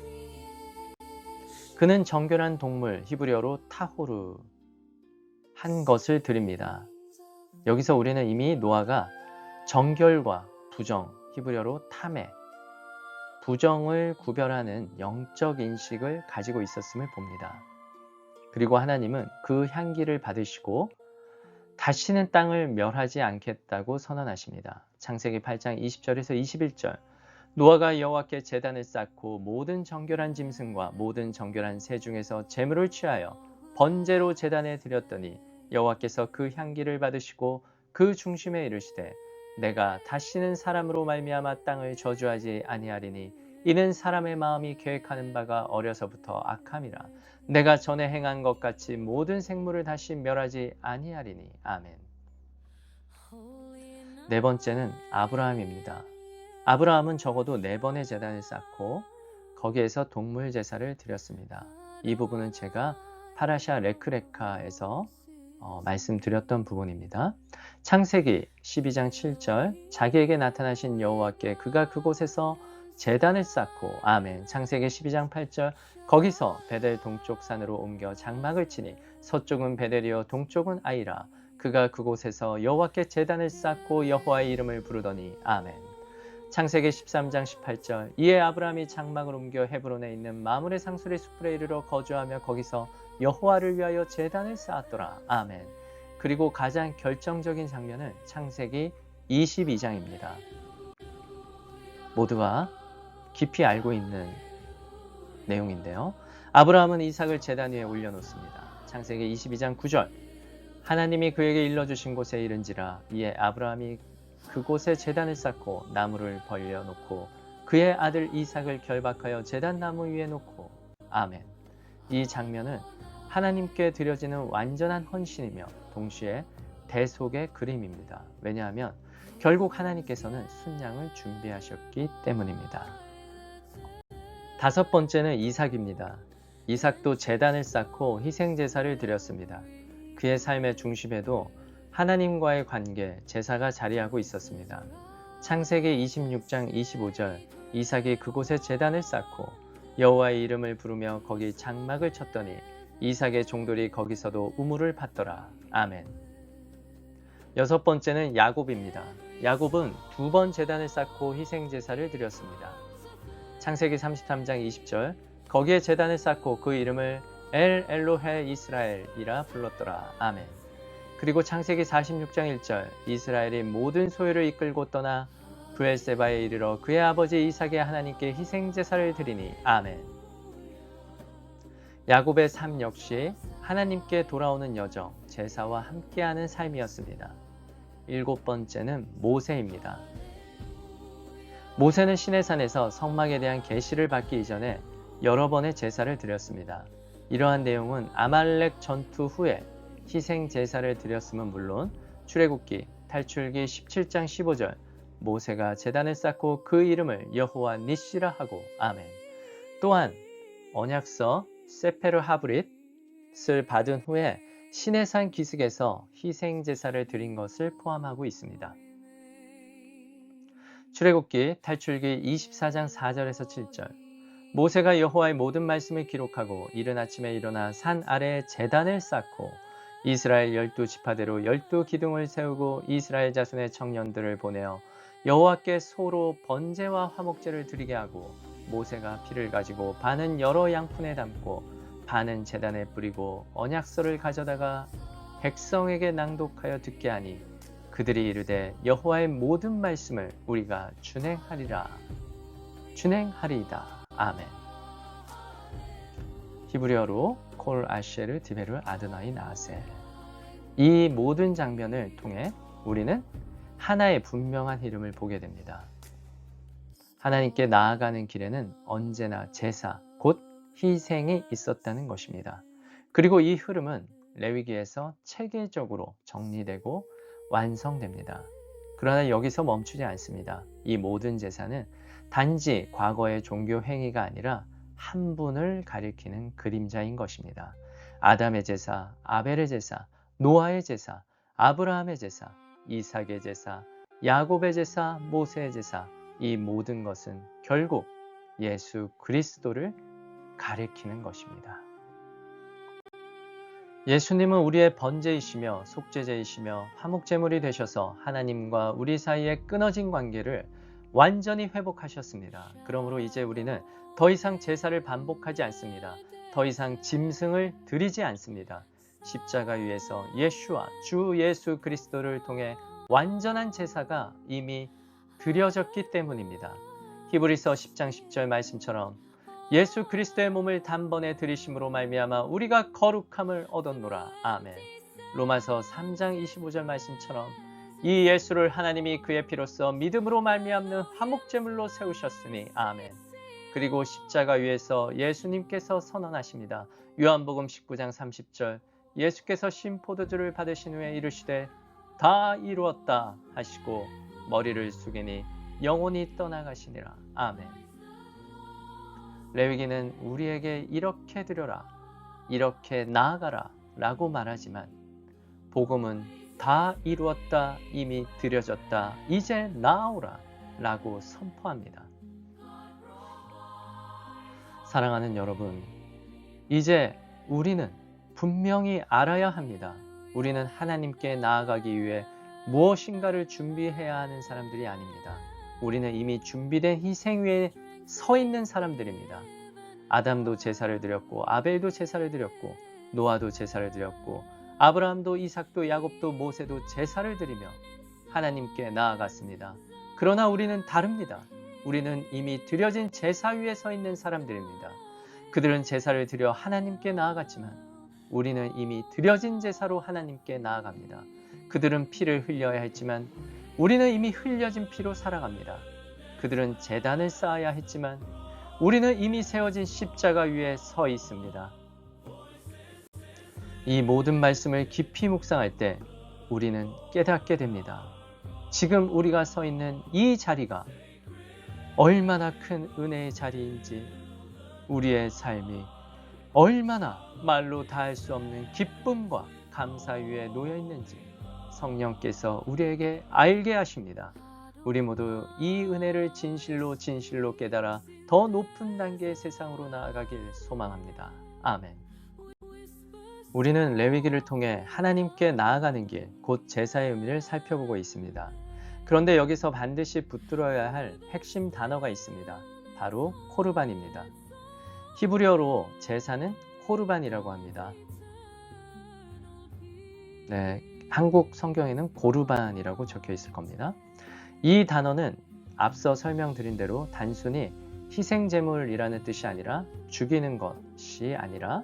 그는 정결한 동물, 히브리어로 타호르 한 것을 드립니다. 여기서 우리는 이미 노아가 정결과 부정, 히브리어로 타메, 부정을 구별하는 영적 인식을 가지고 있었음을 봅니다. 그리고 하나님은 그 향기를 받으시고 다시는 땅을 멸하지 않겠다고 선언하십니다. 창세기 8장 20절에서 21절. 노아가 여호와께 제단을 쌓고 모든 정결한 짐승과 모든 정결한 새 중에서 제물을 취하여 번제로 제단에 드렸더니 여호와께서 그 향기를 받으시고 그 중심에 이르시되 내가 다시는 사람으로 말미암아 땅을 저주하지 아니하리니 이는 사람의 마음이 계획하는 바가 어려서부터 악함이라. 내가 전에 행한 것 같이 모든 생물을 다시 멸하지 아니하리니 아멘. 네 번째는 아브라함입니다. 아브라함은 적어도 4번의 제단을 쌓고 거기에서 동물 제사를 드렸습니다. 이 부분은 제가 파라샤 레크레카에서 말씀드렸던 부분입니다. 창세기 12장 7절. 자기에게 나타나신 여호와께 그가 그곳에서 제단을 쌓고 아멘. 창세기 12장 8절. 거기서 베델 동쪽 산으로 옮겨 장막을 치니 서쪽은 베델이요 동쪽은 아이라. 그가 그곳에서 여호와께 제단을 쌓고 여호와의 이름을 부르더니 아멘. 창세기 13장 18절. 이에 아브라함이 장막을 옮겨 헤브론에 있는 마므레 상수리 숲에 이르러 거주하며 거기서 여호와를 위하여 제단을 쌓았더라. 아멘. 그리고 가장 결정적인 장면은 창세기 22장입니다. 모두가 깊이 알고 있는 내용인데요. 아브라함은 이삭을 제단 위에 올려놓습니다. 창세기 22장 9절. 하나님이 그에게 일러주신 곳에 이른지라. 이에 아브라함이 그곳에 제단을 쌓고 나무를 벌려놓고 그의 아들 이삭을 결박하여 제단 나무 위에 놓고 아멘. 이 장면은 하나님께 드려지는 완전한 헌신이며 동시에 대속의 그림입니다. 왜냐하면 결국 하나님께서는 순양을 준비하셨기 때문입니다. 다섯 번째는 이삭입니다. 이삭도 제단을 쌓고 희생제사를 드렸습니다. 그의 삶의 중심에도 하나님과의 관계, 제사가 자리하고 있었습니다. 창세기 26장 25절. 이삭이 그곳에 제단을 쌓고 여호와의 이름을 부르며 거기 장막을 쳤더니 이삭의 종들이 거기서도 우물을 팠더라. 아멘. 여섯 번째는 야곱입니다. 야곱은 2번 제단을 쌓고 희생제사를 드렸습니다. 창세기 33장 20절. 거기에 제단을 쌓고 그 이름을 엘 엘로헤 이스라엘이라 불렀더라. 아멘. 그리고 창세기 46장 1절. 이스라엘이 모든 소유를 이끌고 떠나 브엘세바에 이르러 그의 아버지 이삭의 하나님께 희생제사를 드리니 아멘. 야곱의 삶 역시 하나님께 돌아오는 여정, 제사와 함께하는 삶이었습니다. 일곱 번째는 모세입니다. 모세는 시내산에서 성막에 대한 계시를 받기 이전에 여러 번의 제사를 드렸습니다. 이러한 내용은 아말렉 전투 후에 희생 제사를 드렸음은 물론 출애굽기, 탈출기 17장 15절, 모세가 제단을 쌓고 그 이름을 여호와 니시라 하고 아멘. 또한 언약서 세페르 하브릿을 받은 후에 시내산 기슭에서 희생 제사를 드린 것을 포함하고 있습니다. 출애굽기 탈출기 24장 4절에서 7절. 모세가 여호와의 모든 말씀을 기록하고 이른 아침에 일어나 산 아래에 제단을 쌓고 이스라엘 12지파대로 12기둥을 세우고 이스라엘 자손의 청년들을 보내어 여호와께 소로 번제와 화목제를 드리게 하고 모세가 피를 가지고 반은 여러 양푼에 담고 반은 제단에 뿌리고 언약서를 가져다가 백성에게 낭독하여 듣게 하니 그들이 이르되 여호와의 모든 말씀을 우리가 준행하리이다. 아멘. 히브리어로 콜 아쉐르 디베르 아드나이 나세. 이 모든 장면을 통해 우리는 하나의 분명한 흐름을 보게 됩니다. 하나님께 나아가는 길에는 언제나 제사, 곧 희생이 있었다는 것입니다. 그리고 이 흐름은 레위기에서 체계적으로 정리되고 완성됩니다. 그러나 여기서 멈추지 않습니다. 이 모든 제사는 단지 과거의 종교 행위가 아니라 한 분을 가리키는 그림자인 것입니다. 아담의 제사, 아벨의 제사, 노아의 제사, 아브라함의 제사, 이삭의 제사, 야곱의 제사, 모세의 제사, 이 모든 것은 결국 예수 그리스도를 가리키는 것입니다. 예수님은 우리의 번제이시며 속죄제이시며 화목제물이 되셔서 하나님과 우리 사이에 끊어진 관계를 완전히 회복하셨습니다. 그러므로 이제 우리는 더 이상 제사를 반복하지 않습니다. 더 이상 짐승을 드리지 않습니다. 십자가 위에서 예수와 주 예수 그리스도를 통해 완전한 제사가 이미 드려졌기 때문입니다. 히브리서 10장 10절 말씀처럼 예수 그리스도의 몸을 단번에 드리심으로 말미암아 우리가 거룩함을 얻었노라. 아멘. 로마서 3장 25절 말씀처럼 이 예수를 하나님이 그의 피로써 믿음으로 말미암는 화목제물로 세우셨으니 아멘. 그리고 십자가 위에서 예수님께서 선언하십니다. 요한복음 19장 30절 예수께서 신포도주를 받으신 후에 이르시되 다 이루었다 하시고 머리를 숙이니 영혼이 떠나가시니라. 아멘. 레위기는 우리에게 이렇게 드려라, 이렇게 나아가라 라고 말하지만 복음은 다 이루었다, 이미 드려졌다, 이제 나아오라 라고 선포합니다. 사랑하는 여러분, 이제 우리는 분명히 알아야 합니다. 우리는 하나님께 나아가기 위해 무엇인가를 준비해야 하는 사람들이 아닙니다. 우리는 이미 준비된 희생 위에 서 있는 사람들입니다. 아담도 제사를 드렸고 아벨도 제사를 드렸고 노아도 제사를 드렸고 아브라함도 이삭도 야곱도 모세도 제사를 드리며 하나님께 나아갔습니다. 그러나 우리는 다릅니다. 우리는 이미 드려진 제사 위에 서 있는 사람들입니다. 그들은 제사를 드려 하나님께 나아갔지만 우리는 이미 드려진 제사로 하나님께 나아갑니다. 그들은 피를 흘려야 했지만 우리는 이미 흘려진 피로 살아갑니다. 그들은 제단을 쌓아야 했지만 우리는 이미 세워진 십자가 위에 서 있습니다. 이 모든 말씀을 깊이 묵상할 때 우리는 깨닫게 됩니다. 지금 우리가 서 있는 이 자리가 얼마나 큰 은혜의 자리인지, 우리의 삶이 얼마나 말로 다할 수 없는 기쁨과 감사 위에 놓여 있는지 성령께서 우리에게 알게 하십니다. 우리 모두 이 은혜를 진실로 깨달아 더 높은 단계의 세상으로 나아가길 소망합니다. 아멘. 우리는 레위기를 통해 하나님께 나아가는 길, 곧 제사의 의미를 살펴보고 있습니다. 그런데 여기서 반드시 붙들어야 할 핵심 단어가 있습니다. 바로 코르반입니다. 히브리어로 제사는 코르반이라고 합니다. 네, 한국 성경에는 고르반이라고 적혀 있을 겁니다. 이 단어는 앞서 설명드린 대로 단순히 희생제물이라는 뜻이 아니라 죽이는 것이 아니라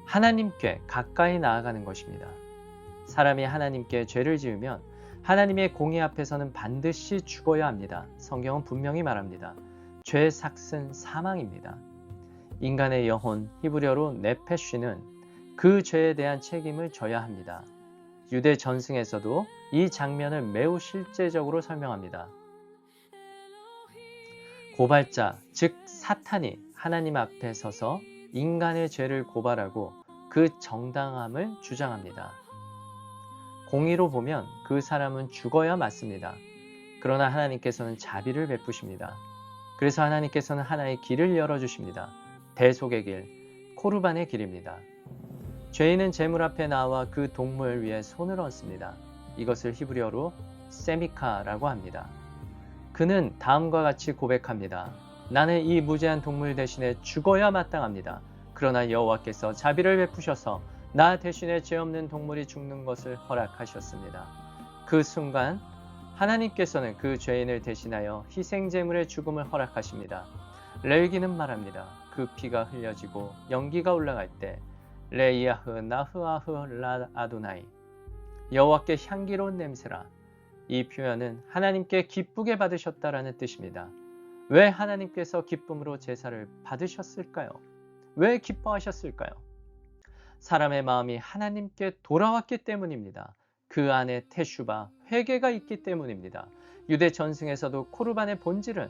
하나님께 가까이 나아가는 것입니다. 사람이 하나님께 죄를 지으면 하나님의 공의 앞에서는 반드시 죽어야 합니다. 성경은 분명히 말합니다. 죄의 삭은 사망입니다. 인간의 영혼, 히브리어로 네페쉬는 그 죄에 대한 책임을 져야 합니다. 유대 전승에서도 이 장면을 매우 실제적으로 설명합니다. 고발자, 즉 사탄이 하나님 앞에 서서 인간의 죄를 고발하고 그 정당함을 주장합니다. 공의로 보면 그 사람은 죽어야 맞습니다. 그러나 하나님께서는 자비를 베푸십니다. 그래서 하나님께서는 하나의 길을 열어주십니다. 대속의 길, 코르반의 길입니다. 죄인은 제물 앞에 나와 그 동물 위에 손을 얹습니다. 이것을 히브리어로 세미카라고 합니다. 그는 다음과 같이 고백합니다. 나는 이 무죄한 동물 대신에 죽어야 마땅합니다. 그러나 여호와께서 자비를 베푸셔서 나 대신에 죄 없는 동물이 죽는 것을 허락하셨습니다. 그 순간 하나님께서는 그 죄인을 대신하여 희생제물의 죽음을 허락하십니다. 레위기는 말합니다. 그 피가 흘려지고 연기가 올라갈 때 레이아흐 나흐아흐 라 아도나이 여호와께 향기로운 냄새라. 이 표현은 하나님께 기쁘게 받으셨다라는 뜻입니다. 왜 하나님께서 기쁨으로 제사를 받으셨을까요? 왜 기뻐하셨을까요? 사람의 마음이 하나님께 돌아왔기 때문입니다. 그 안에 테슈바, 회개가 있기 때문입니다. 유대 전승에서도 코르반의 본질은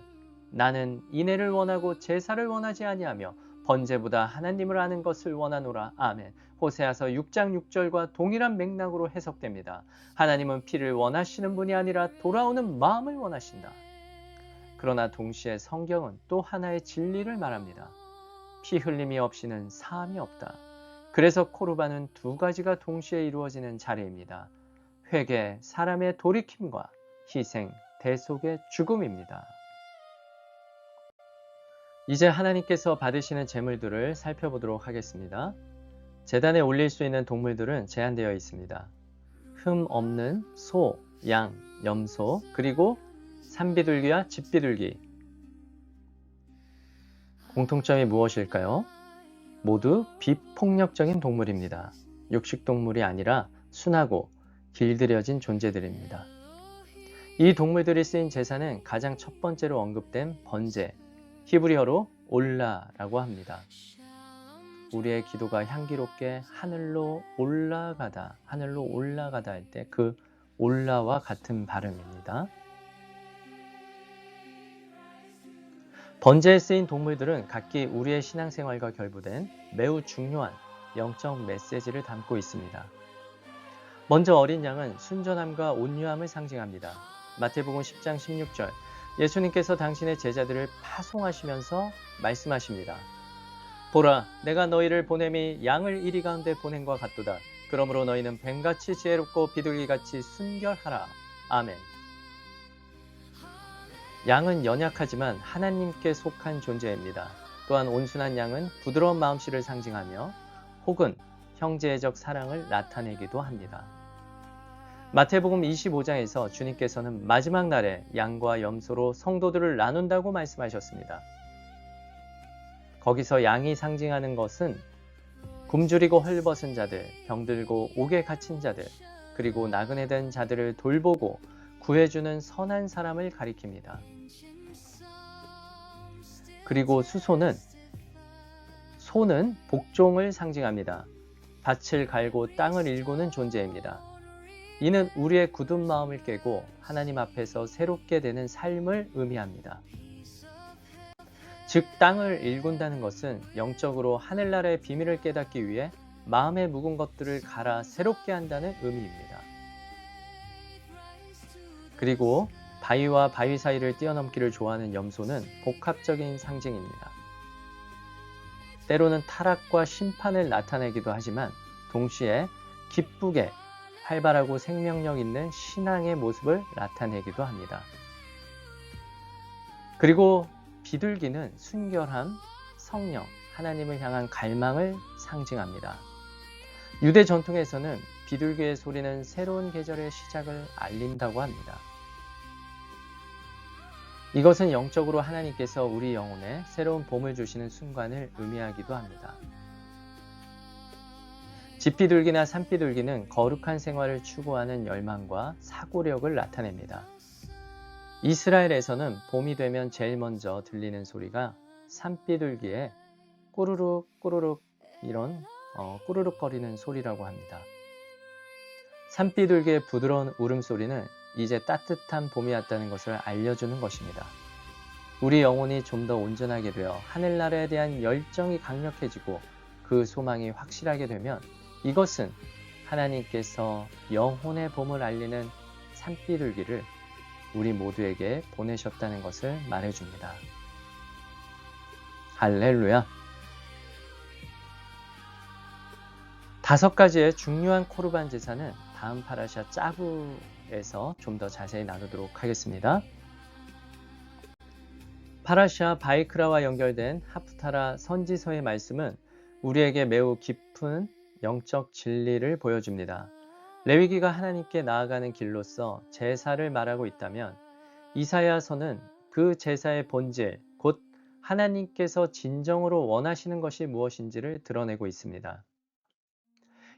나는 인애를 원하고 제사를 원하지 아니하며 번제보다 하나님을 아는 것을 원하노라. 아멘. 호세아서 6장 6절과 동일한 맥락으로 해석됩니다. 하나님은 피를 원하시는 분이 아니라 돌아오는 마음을 원하신다. 그러나 동시에 성경은 또 하나의 진리를 말합니다. 피 흘림이 없이는 사함이 없다. 그래서 코르반은 두 가지가 동시에 이루어지는 자리입니다. 회개, 사람의 돌이킴과 희생, 대속의 죽음입니다. 이제 하나님께서 받으시는 제물들을 살펴보도록 하겠습니다. 제단에 올릴 수 있는 동물들은 제한되어 있습니다. 흠 없는 소, 양, 염소, 그리고 산비둘기와 집비둘기. 공통점이 무엇일까요? 모두 비폭력적인 동물입니다. 육식동물이 아니라 순하고 길들여진 존재들입니다. 이 동물들이 쓰인 제사는 가장 첫 번째로 언급된 번제, 히브리어로 올라라고 합니다. 우리의 기도가 향기롭게 하늘로 올라가다, 하늘로 올라가다 할 때 그 올라와 같은 발음입니다. 번제에 쓰인 동물들은 각기 우리의 신앙생활과 결부된 매우 중요한 영적 메시지를 담고 있습니다. 먼저 어린 양은 순전함과 온유함을 상징합니다. 마태복음 10장 16절 예수님께서 당신의 제자들을 파송하시면서 말씀하십니다. 보라, 내가 너희를 보냄이 양을 이리 가운데 보낸 것 같도다. 그러므로 너희는 뱀같이 지혜롭고 비둘기같이 순결하라. 아멘. 양은 연약하지만 하나님께 속한 존재입니다. 또한 온순한 양은 부드러운 마음씨를 상징하며 혹은 형제적 사랑을 나타내기도 합니다. 마태복음 25장에서 주님께서는 마지막 날에 양과 염소로 성도들을 나눈다고 말씀하셨습니다. 거기서 양이 상징하는 것은 굶주리고 헐벗은 자들, 병들고 옥에 갇힌 자들, 그리고 나그네 된 자들을 돌보고 구해주는 선한 사람을 가리킵니다. 그리고 소는 복종을 상징합니다. 밭을 갈고 땅을 일구는 존재입니다. 이는 우리의 굳은 마음을 깨고 하나님 앞에서 새롭게 되는 삶을 의미합니다. 즉 땅을 일군다는 것은 영적으로 하늘나라의 비밀을 깨닫기 위해 마음에 묵은 것들을 갈아 새롭게 한다는 의미입니다. 그리고 바위와 바위 사이를 뛰어넘기를 좋아하는 염소는 복합적인 상징입니다. 때로는 타락과 심판을 나타내기도 하지만 동시에 기쁘게 활발하고 생명력 있는 신앙의 모습을 나타내기도 합니다. 그리고 비둘기는 순결함, 성령, 하나님을 향한 갈망을 상징합니다. 유대 전통에서는 비둘기의 소리는 새로운 계절의 시작을 알린다고 합니다. 이것은 영적으로 하나님께서 우리 영혼에 새로운 봄을 주시는 순간을 의미하기도 합니다. 집비둘기나 산비둘기는 거룩한 생활을 추구하는 열망과 사고력을 나타냅니다. 이스라엘에서는 봄이 되면 제일 먼저 들리는 소리가 산비둘기의 꾸르륵 꾸르륵 이런 꾸르륵거리는 소리라고 합니다. 산비둘기의 부드러운 울음소리는 이제 따뜻한 봄이 왔다는 것을 알려주는 것입니다. 우리 영혼이 좀 더 온전하게 되어 하늘나라에 대한 열정이 강력해지고 그 소망이 확실하게 되면 이것은 하나님께서 영혼의 봄을 알리는 산비둘기를 우리 모두에게 보내셨다는 것을 말해줍니다. 할렐루야! 5가지의 중요한 코르반 제사는 다음 파라샤 짜부에서 좀 더 자세히 나누도록 하겠습니다. 파라샤 바이크라와 연결된 하프타라 선지서의 말씀은 우리에게 매우 깊은 영적 진리를 보여줍니다. 레위기가 하나님께 나아가는 길로서 제사를 말하고 있다면 이사야서는 그 제사의 본질, 곧 하나님께서 진정으로 원하시는 것이 무엇인지를 드러내고 있습니다.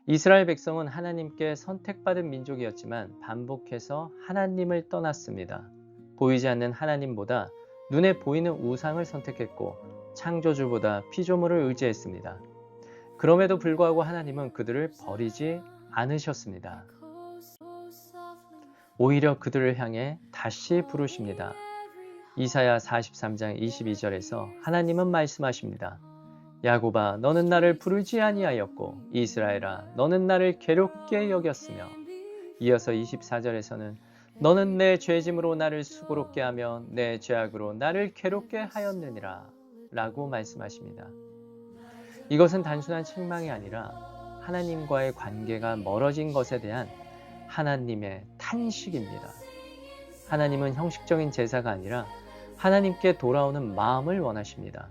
이스라엘 백성은 하나님께 선택받은 민족이었지만 반복해서 하나님을 떠났습니다. 보이지 않는 하나님보다 눈에 보이는 우상을 선택했고 창조주보다 피조물을 의지했습니다. 그럼에도 불구하고 하나님은 그들을 버리지 않으셨습니다. 오히려 그들을 향해 다시 부르십니다. 이사야 43장 22절에서 하나님은 말씀하십니다. 야곱아, 너는 나를 부르지 아니하였고 이스라엘아, 너는 나를 괴롭게 여겼으며, 이어서 24절에서는 너는 내 죄짐으로 나를 수고롭게 하며 내 죄악으로 나를 괴롭게 하였느니라 라고 말씀하십니다. 이것은 단순한 책망이 아니라 하나님과의 관계가 멀어진 것에 대한 하나님의 탄식입니다. 하나님은 형식적인 제사가 아니라 하나님께 돌아오는 마음을 원하십니다.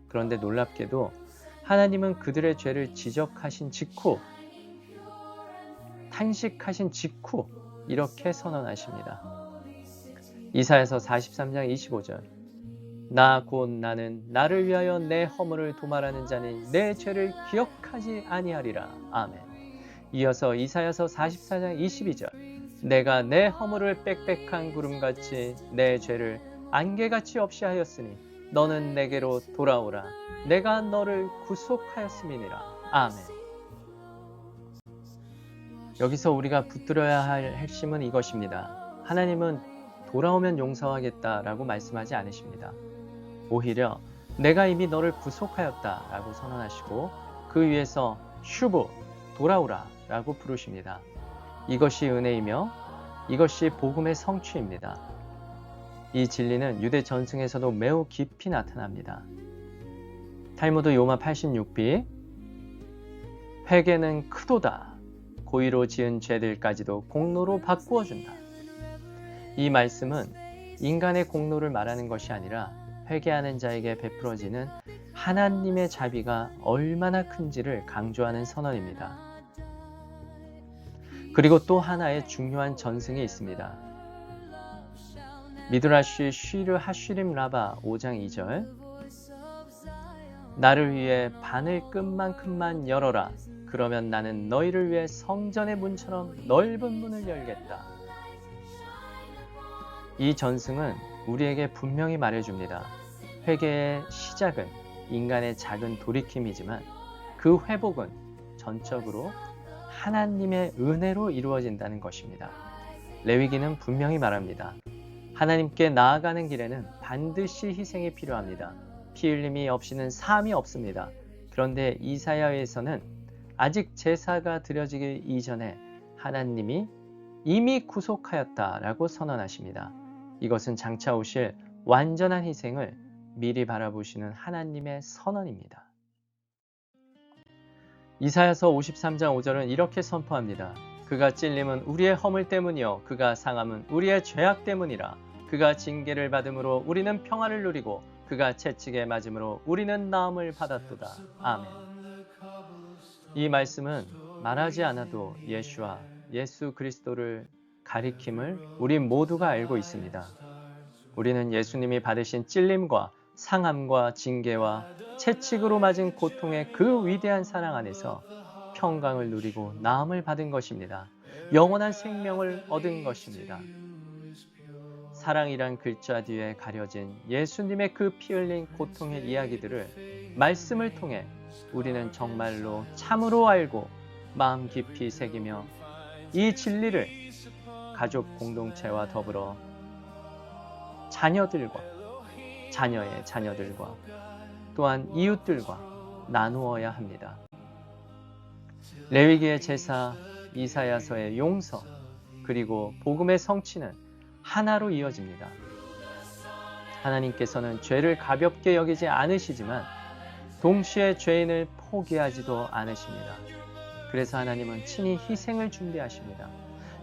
그런데 놀랍게도 하나님은 그들의 죄를 지적하신 직후, 탄식하신 직후 이렇게 선언하십니다. 이사야서 43장 25절 나 곧 나는 나를 위하여 내 허물을 도말하는 자니 내 죄를 기억하지 아니하리라. 아멘. 이어서 이사야서 44장 22절 내가 내 허물을 빽빽한 구름같이 내 죄를 안개같이 없이 하였으니 너는 내게로 돌아오라. 내가 너를 구속하였음이니라. 아멘. 여기서 우리가 붙들어야 할 핵심은 이것입니다. 하나님은 돌아오면 용서하겠다라고 말씀하지 않으십니다. 오히려 내가 이미 너를 구속하였다라고 선언하시고 그 위에서 슈브, 돌아오라 라고 부르십니다. 이것이 은혜이며 이것이 복음의 성취입니다. 이 진리는 유대 전승에서도 매우 깊이 나타납니다. 탈무드 요마 86b 회개는 크도다. 고의로 지은 죄들까지도 공로로 바꾸어준다. 이 말씀은 인간의 공로를 말하는 것이 아니라 회개하는 자에게 베풀어지는 하나님의 자비가 얼마나 큰지를 강조하는 선언입니다. 그리고 또 하나의 중요한 전승이 있습니다. 미드라시 쉬르 하쉬림 라바 5장 2절 나를 위해 바늘끝만큼만 열어라. 그러면 나는 너희를 위해 성전의 문처럼 넓은 문을 열겠다. 이 전승은 우리에게 분명히 말해줍니다. 회개의 시작은 인간의 작은 돌이킴이지만 그 회복은 전적으로 하나님의 은혜로 이루어진다는 것입니다. 레위기는 분명히 말합니다. 하나님께 나아가는 길에는 반드시 희생이 필요합니다. 피 흘림이 없이는 삶이 없습니다. 그런데 이사야에서는 아직 제사가 드려지기 이전에 하나님이 이미 구속하였다라고 선언하십니다. 이것은 장차 오실 완전한 희생을 미리 바라보시는 하나님의 선언입니다. 이사야서 53장 5절은 이렇게 선포합니다. 그가 찔림은 우리의 허물 때문이요 그가 상함은 우리의 죄악 때문이라. 그가 징계를 받음으로 우리는 평화를 누리고 그가 채찍에 맞음으로 우리는 나음을 받았도다. 아멘. 이 말씀은 말하지 않아도 예수와 예수 그리스도를 가리킴을 우리 모두가 알고 있습니다. 우리는 예수님이 받으신 찔림과 상함과 징계와 채찍으로 맞은 고통의 그 위대한 사랑 안에서 평강을 누리고 나음을 받은 것입니다. 영원한 생명을 얻은 것입니다. 사랑이란 글자 뒤에 가려진 예수님의 그 피 흘린 고통의 이야기들을 말씀을 통해 우리는 정말로 참으로 알고 마음 깊이 새기며 이 진리를 가족 공동체와 더불어 자녀들과 자녀의 자녀들과 또한 이웃들과 나누어야 합니다. 레위기의 제사, 이사야서의 용서, 그리고 복음의 성취는 하나로 이어집니다. 하나님께서는 죄를 가볍게 여기지 않으시지만 동시에 죄인을 포기하지도 않으십니다. 그래서 하나님은 친히 희생을 준비하십니다.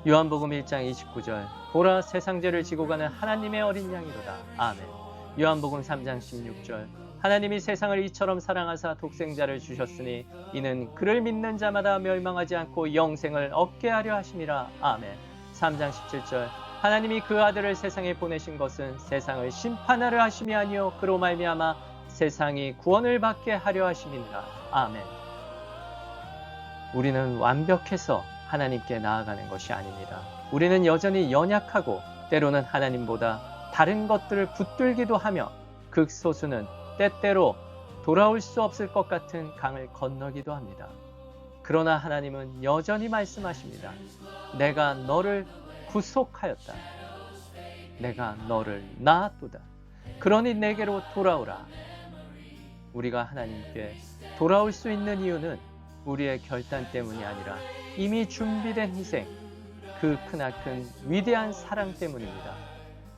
요한복음 1장 29절 보라 세상 죄를 지고 가는 하나님의 어린 양이로다. 아멘. 요한복음 3장 16절 하나님이 세상을 이처럼 사랑하사 독생자를 주셨으니 이는 그를 믿는 자마다 멸망하지 않고 영생을 얻게 하려 하심이라. 아멘. 3장 17절 하나님이 그 아들을 세상에 보내신 것은 세상을 심판하려 하심이 아니요 그로 말미암아 세상이 구원을 받게 하려 하심이니라. 아멘. 우리는 완벽해서 하나님께 나아가는 것이 아닙니다. 우리는 여전히 연약하고 때로는 하나님보다 다른 것들을 붙들기도 하며 극소수는 때때로 돌아올 수 없을 것 같은 강을 건너기도 합니다. 그러나 하나님은 여전히 말씀하십니다. 내가 너를 구속하였다. 내가 너를 낳았도다. 그러니 내게로 돌아오라. 우리가 하나님께 돌아올 수 있는 이유는 우리의 결단 때문이 아니라 이미 준비된 희생, 그 크나큰 위대한 사랑 때문입니다.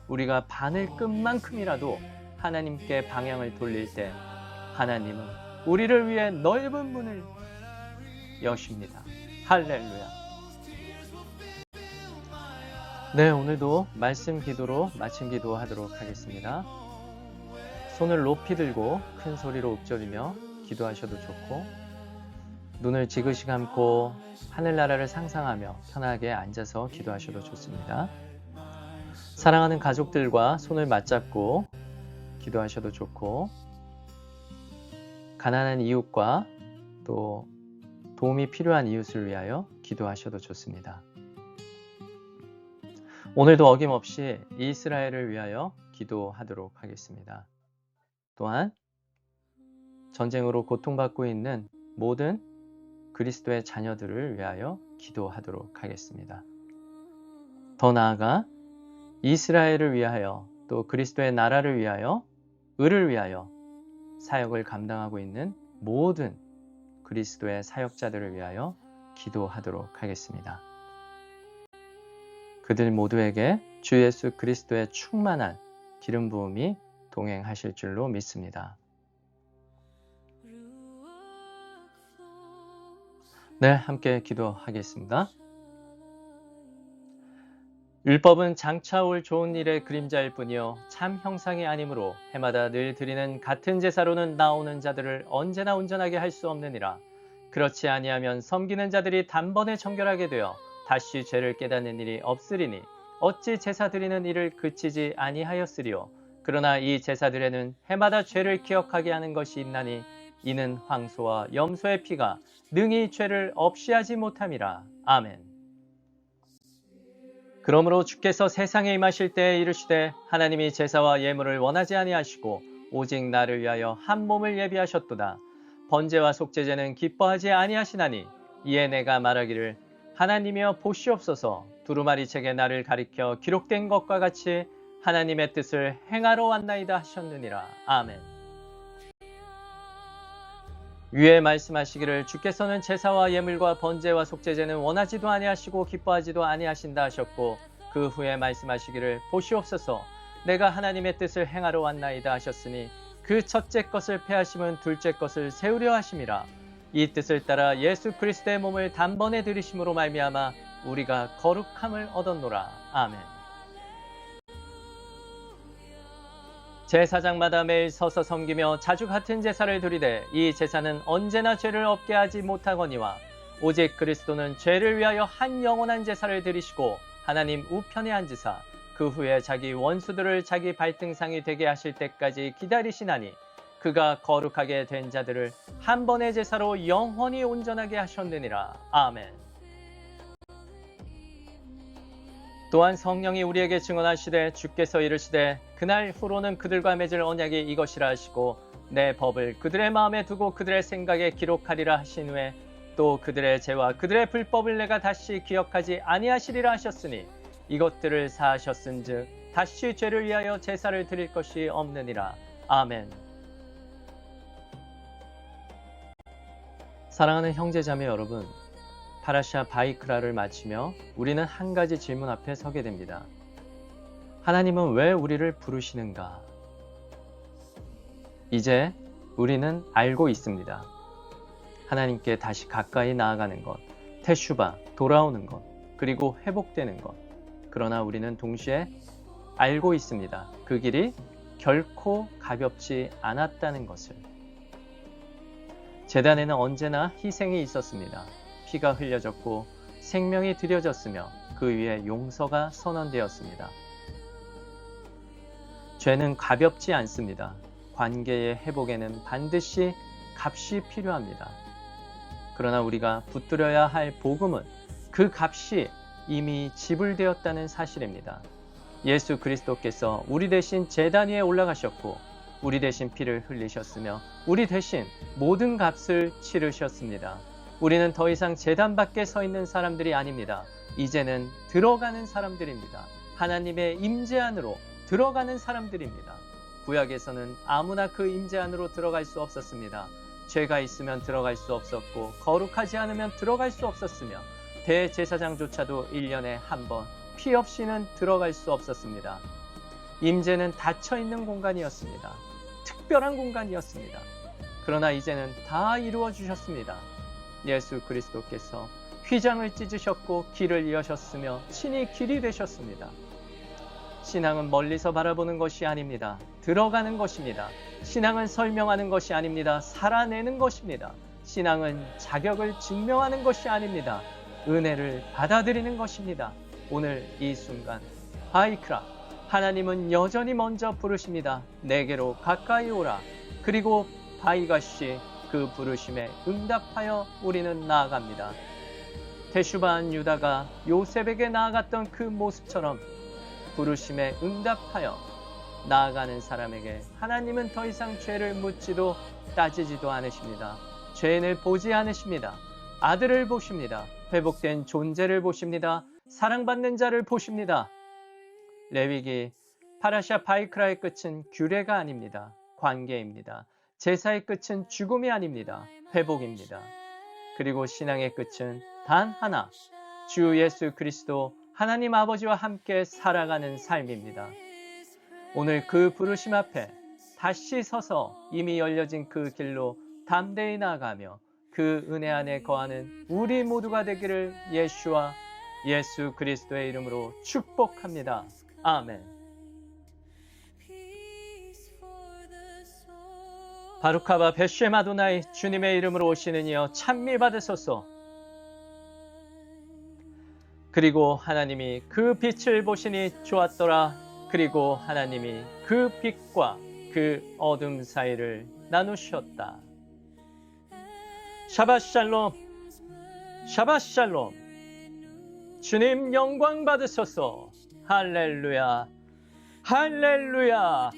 우리가 바늘 끈만큼이라도 하나님께 방향을 돌릴 때 하나님은 우리를 위해 넓은 문을 여십니다. 할렐루야. 네, 오늘도 말씀 기도로 마침 기도하도록 하겠습니다. 손을 높이 들고 큰 소리로 읊조리며 기도하셔도 좋고, 눈을 지그시 감고 하늘나라를 상상하며 편하게 앉아서 기도하셔도 좋습니다. 사랑하는 가족들과 손을 맞잡고 기도하셔도 좋고, 가난한 이웃과 또 도움이 필요한 이웃을 위하여 기도하셔도 좋습니다. 오늘도 어김없이 이스라엘을 위하여 기도하도록 하겠습니다. 또한 전쟁으로 고통받고 있는 모든 그리스도의 자녀들을 위하여 기도하도록 하겠습니다. 더 나아가 이스라엘을 위하여 또 그리스도의 나라를 위하여 을을 위하여 사역을 감당하고 있는 모든 그리스도의 사역자들을 위하여 기도하도록 하겠습니다. 그들 모두에게 주 예수 그리스도의 충만한 기름 부음이 동행하실 줄로 믿습니다. 네, 함께 기도하겠습니다. 율법은 장차 올 좋은 일의 그림자일 뿐이요 참 형상이 아니므로 해마다 늘 드리는 같은 제사로는 나오는 자들을 언제나 온전하게 할 수 없느니라. 그렇지 아니하면 섬기는 자들이 단번에 정결하게 되어 다시 죄를 깨닫는 일이 없으리니 어찌 제사 드리는 일을 그치지 아니하였으리요. 그러나 이 제사들에는 해마다 죄를 기억하게 하는 것이 있나니 이는 황소와 염소의 피가 능히 죄를 없이 하지 못함이라. 아멘. 그러므로 주께서 세상에 임하실 때에 이르시되 하나님이 제사와 예물을 원하지 아니하시고 오직 나를 위하여 한 몸을 예비하셨도다. 번제와 속죄제는 기뻐하지 아니하시나니 이에 내가 말하기를 하나님이여 보시옵소서. 두루마리 책에 나를 가리켜 기록된 것과 같이 하나님의 뜻을 행하러 왔나이다 하셨느니라. 아멘. 위에 말씀하시기를 주께서는 제사와 예물과 번제와 속죄제는 원하지도 아니하시고 기뻐하지도 아니하신다 하셨고, 그 후에 말씀하시기를 보시옵소서 내가 하나님의 뜻을 행하러 왔나이다 하셨으니 그 첫째 것을 패하심은 둘째 것을 세우려 하심이라. 이 뜻을 따라 예수 그리스도의 몸을 단번에 들이심으로 말미암아 우리가 거룩함을 얻었노라. 아멘. 제사장마다 매일 서서 섬기며 자주 같은 제사를 드리되 이 제사는 언제나 죄를 없게 하지 못하거니와 오직 그리스도는 죄를 위하여 한 영원한 제사를 드리시고 하나님 우편에 앉으사 그 후에 자기 원수들을 자기 발등상이 되게 하실 때까지 기다리시나니 그가 거룩하게 된 자들을 한 번의 제사로 영원히 온전하게 하셨느니라. 아멘. 또한 성령이 우리에게 증언하시되 주께서 이르시되 그날 후로는 그들과 맺을 언약이 이것이라 하시고 내 법을 그들의 마음에 두고 그들의 생각에 기록하리라 하신 후에 또 그들의 죄와 그들의 불법을 내가 다시 기억하지 아니하시리라 하셨으니 이것들을 사하셨은즉 다시 죄를 위하여 제사를 드릴 것이 없느니라. 아멘. 사랑하는 형제자매 여러분, 파라샤 바이크라를 마치며 우리는 한 가지 질문 앞에 서게 됩니다. 하나님은 왜 우리를 부르시는가? 이제 우리는 알고 있습니다. 하나님께 다시 가까이 나아가는 것, 테슈바, 돌아오는 것, 그리고 회복되는 것. 그러나 우리는 동시에 알고 있습니다. 그 길이 결코 가볍지 않았다는 것을. 제단에는 언제나 희생이 있었습니다. 피가 흘려졌고 생명이 들여졌으며 그 위에 용서가 선언되었습니다. 죄는 가볍지 않습니다. 관계의 회복에는 반드시 값이 필요합니다. 그러나 우리가 붙들어야 할 복음은 그 값이 이미 지불되었다는 사실입니다. 예수 그리스도께서 우리 대신 제단 위에 올라가셨고 우리 대신 피를 흘리셨으며 우리 대신 모든 값을 치르셨습니다. 우리는 더 이상 제단 밖에 서 있는 사람들이 아닙니다. 이제는 들어가는 사람들입니다. 하나님의 임재 안으로 들어가는 사람들입니다. 구약에서는 아무나 그 임재 안으로 들어갈 수 없었습니다. 죄가 있으면 들어갈 수 없었고 거룩하지 않으면 들어갈 수 없었으며 대제사장조차도 1년에 한 번 피 없이는 들어갈 수 없었습니다. 임재는 닫혀있는 공간이었습니다. 특별한 공간이었습니다. 그러나 이제는 다 이루어 주셨습니다. 예수 그리스도께서 휘장을 찢으셨고 길을 여셨으며 친히 길이 되셨습니다. 신앙은 멀리서 바라보는 것이 아닙니다. 들어가는 것입니다. 신앙은 설명하는 것이 아닙니다. 살아내는 것입니다. 신앙은 자격을 증명하는 것이 아닙니다. 은혜를 받아들이는 것입니다. 오늘 이 순간 바이크라, 하나님은 여전히 먼저 부르십니다. 내게로 가까이 오라. 그리고 바이가시 그 부르심에 응답하여 우리는 나아갑니다. 테슈바한 유다가 요셉에게 나아갔던 그 모습처럼 부르심에 응답하여 나아가는 사람에게 하나님은 더 이상 죄를 묻지도 따지지도 않으십니다. 죄인을 보지 않으십니다. 아들을 보십니다. 회복된 존재를 보십니다. 사랑받는 자를 보십니다. 레위기 파라샤 바이크라의 끝은 규례가 아닙니다. 관계입니다. 제사의 끝은 죽음이 아닙니다. 회복입니다. 그리고 신앙의 끝은 단 하나, 주 예수 그리스도 하나님 아버지와 함께 살아가는 삶입니다. 오늘 그 부르심 앞에 다시 서서 이미 열려진 그 길로 담대히 나아가며 그 은혜 안에 거하는 우리 모두가 되기를 예수 그리스도의 이름으로 축복합니다. 아멘. 바루카바 베쉐 아도나이, 주님의 이름으로 오시는 이여 찬미 받으소서. 그리고 하나님이 그 빛을 보시니 좋았더라. 그리고 하나님이 그 빛과 그 어둠 사이를 나누셨다. 샤ባት 샬롬, 샤ባት 샬롬. 주님 영광 받으소서. 할렐루야, 할렐루야.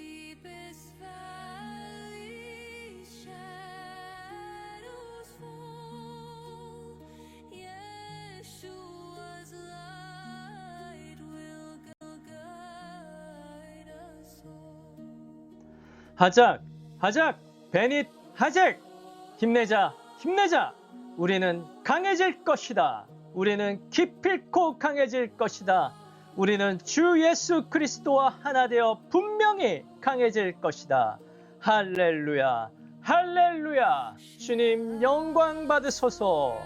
하작, 하작, 베닛, 하잭. 힘내자, 힘내자. 우리는 강해질 것이다. 우리는 기필코 강해질 것이다. 우리는 주 예수 그리스도와 하나 되어 분명히 강해질 것이다. 할렐루야, 할렐루야. 주님 영광 받으소서.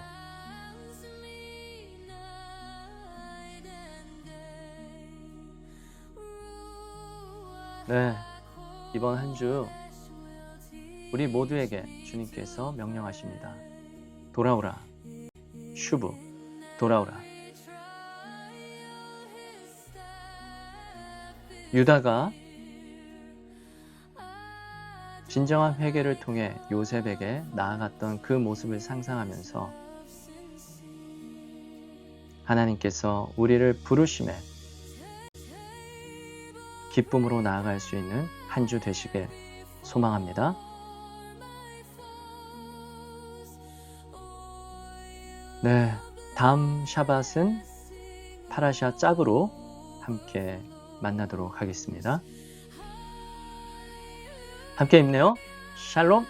네, 이번 한 주 우리 모두에게 주님께서 명령하십니다. 돌아오라. 슈브, 돌아오라. 유다가 진정한 회개를 통해 요셉에게 나아갔던 그 모습을 상상하면서 하나님께서 우리를 부르심에 기쁨으로 나아갈 수 있는 한 주 되시길 소망합니다. 네, 다음 샤밧은 파라샤 짝으로 함께 만나도록 하겠습니다. 함께 입네요. 샬롬.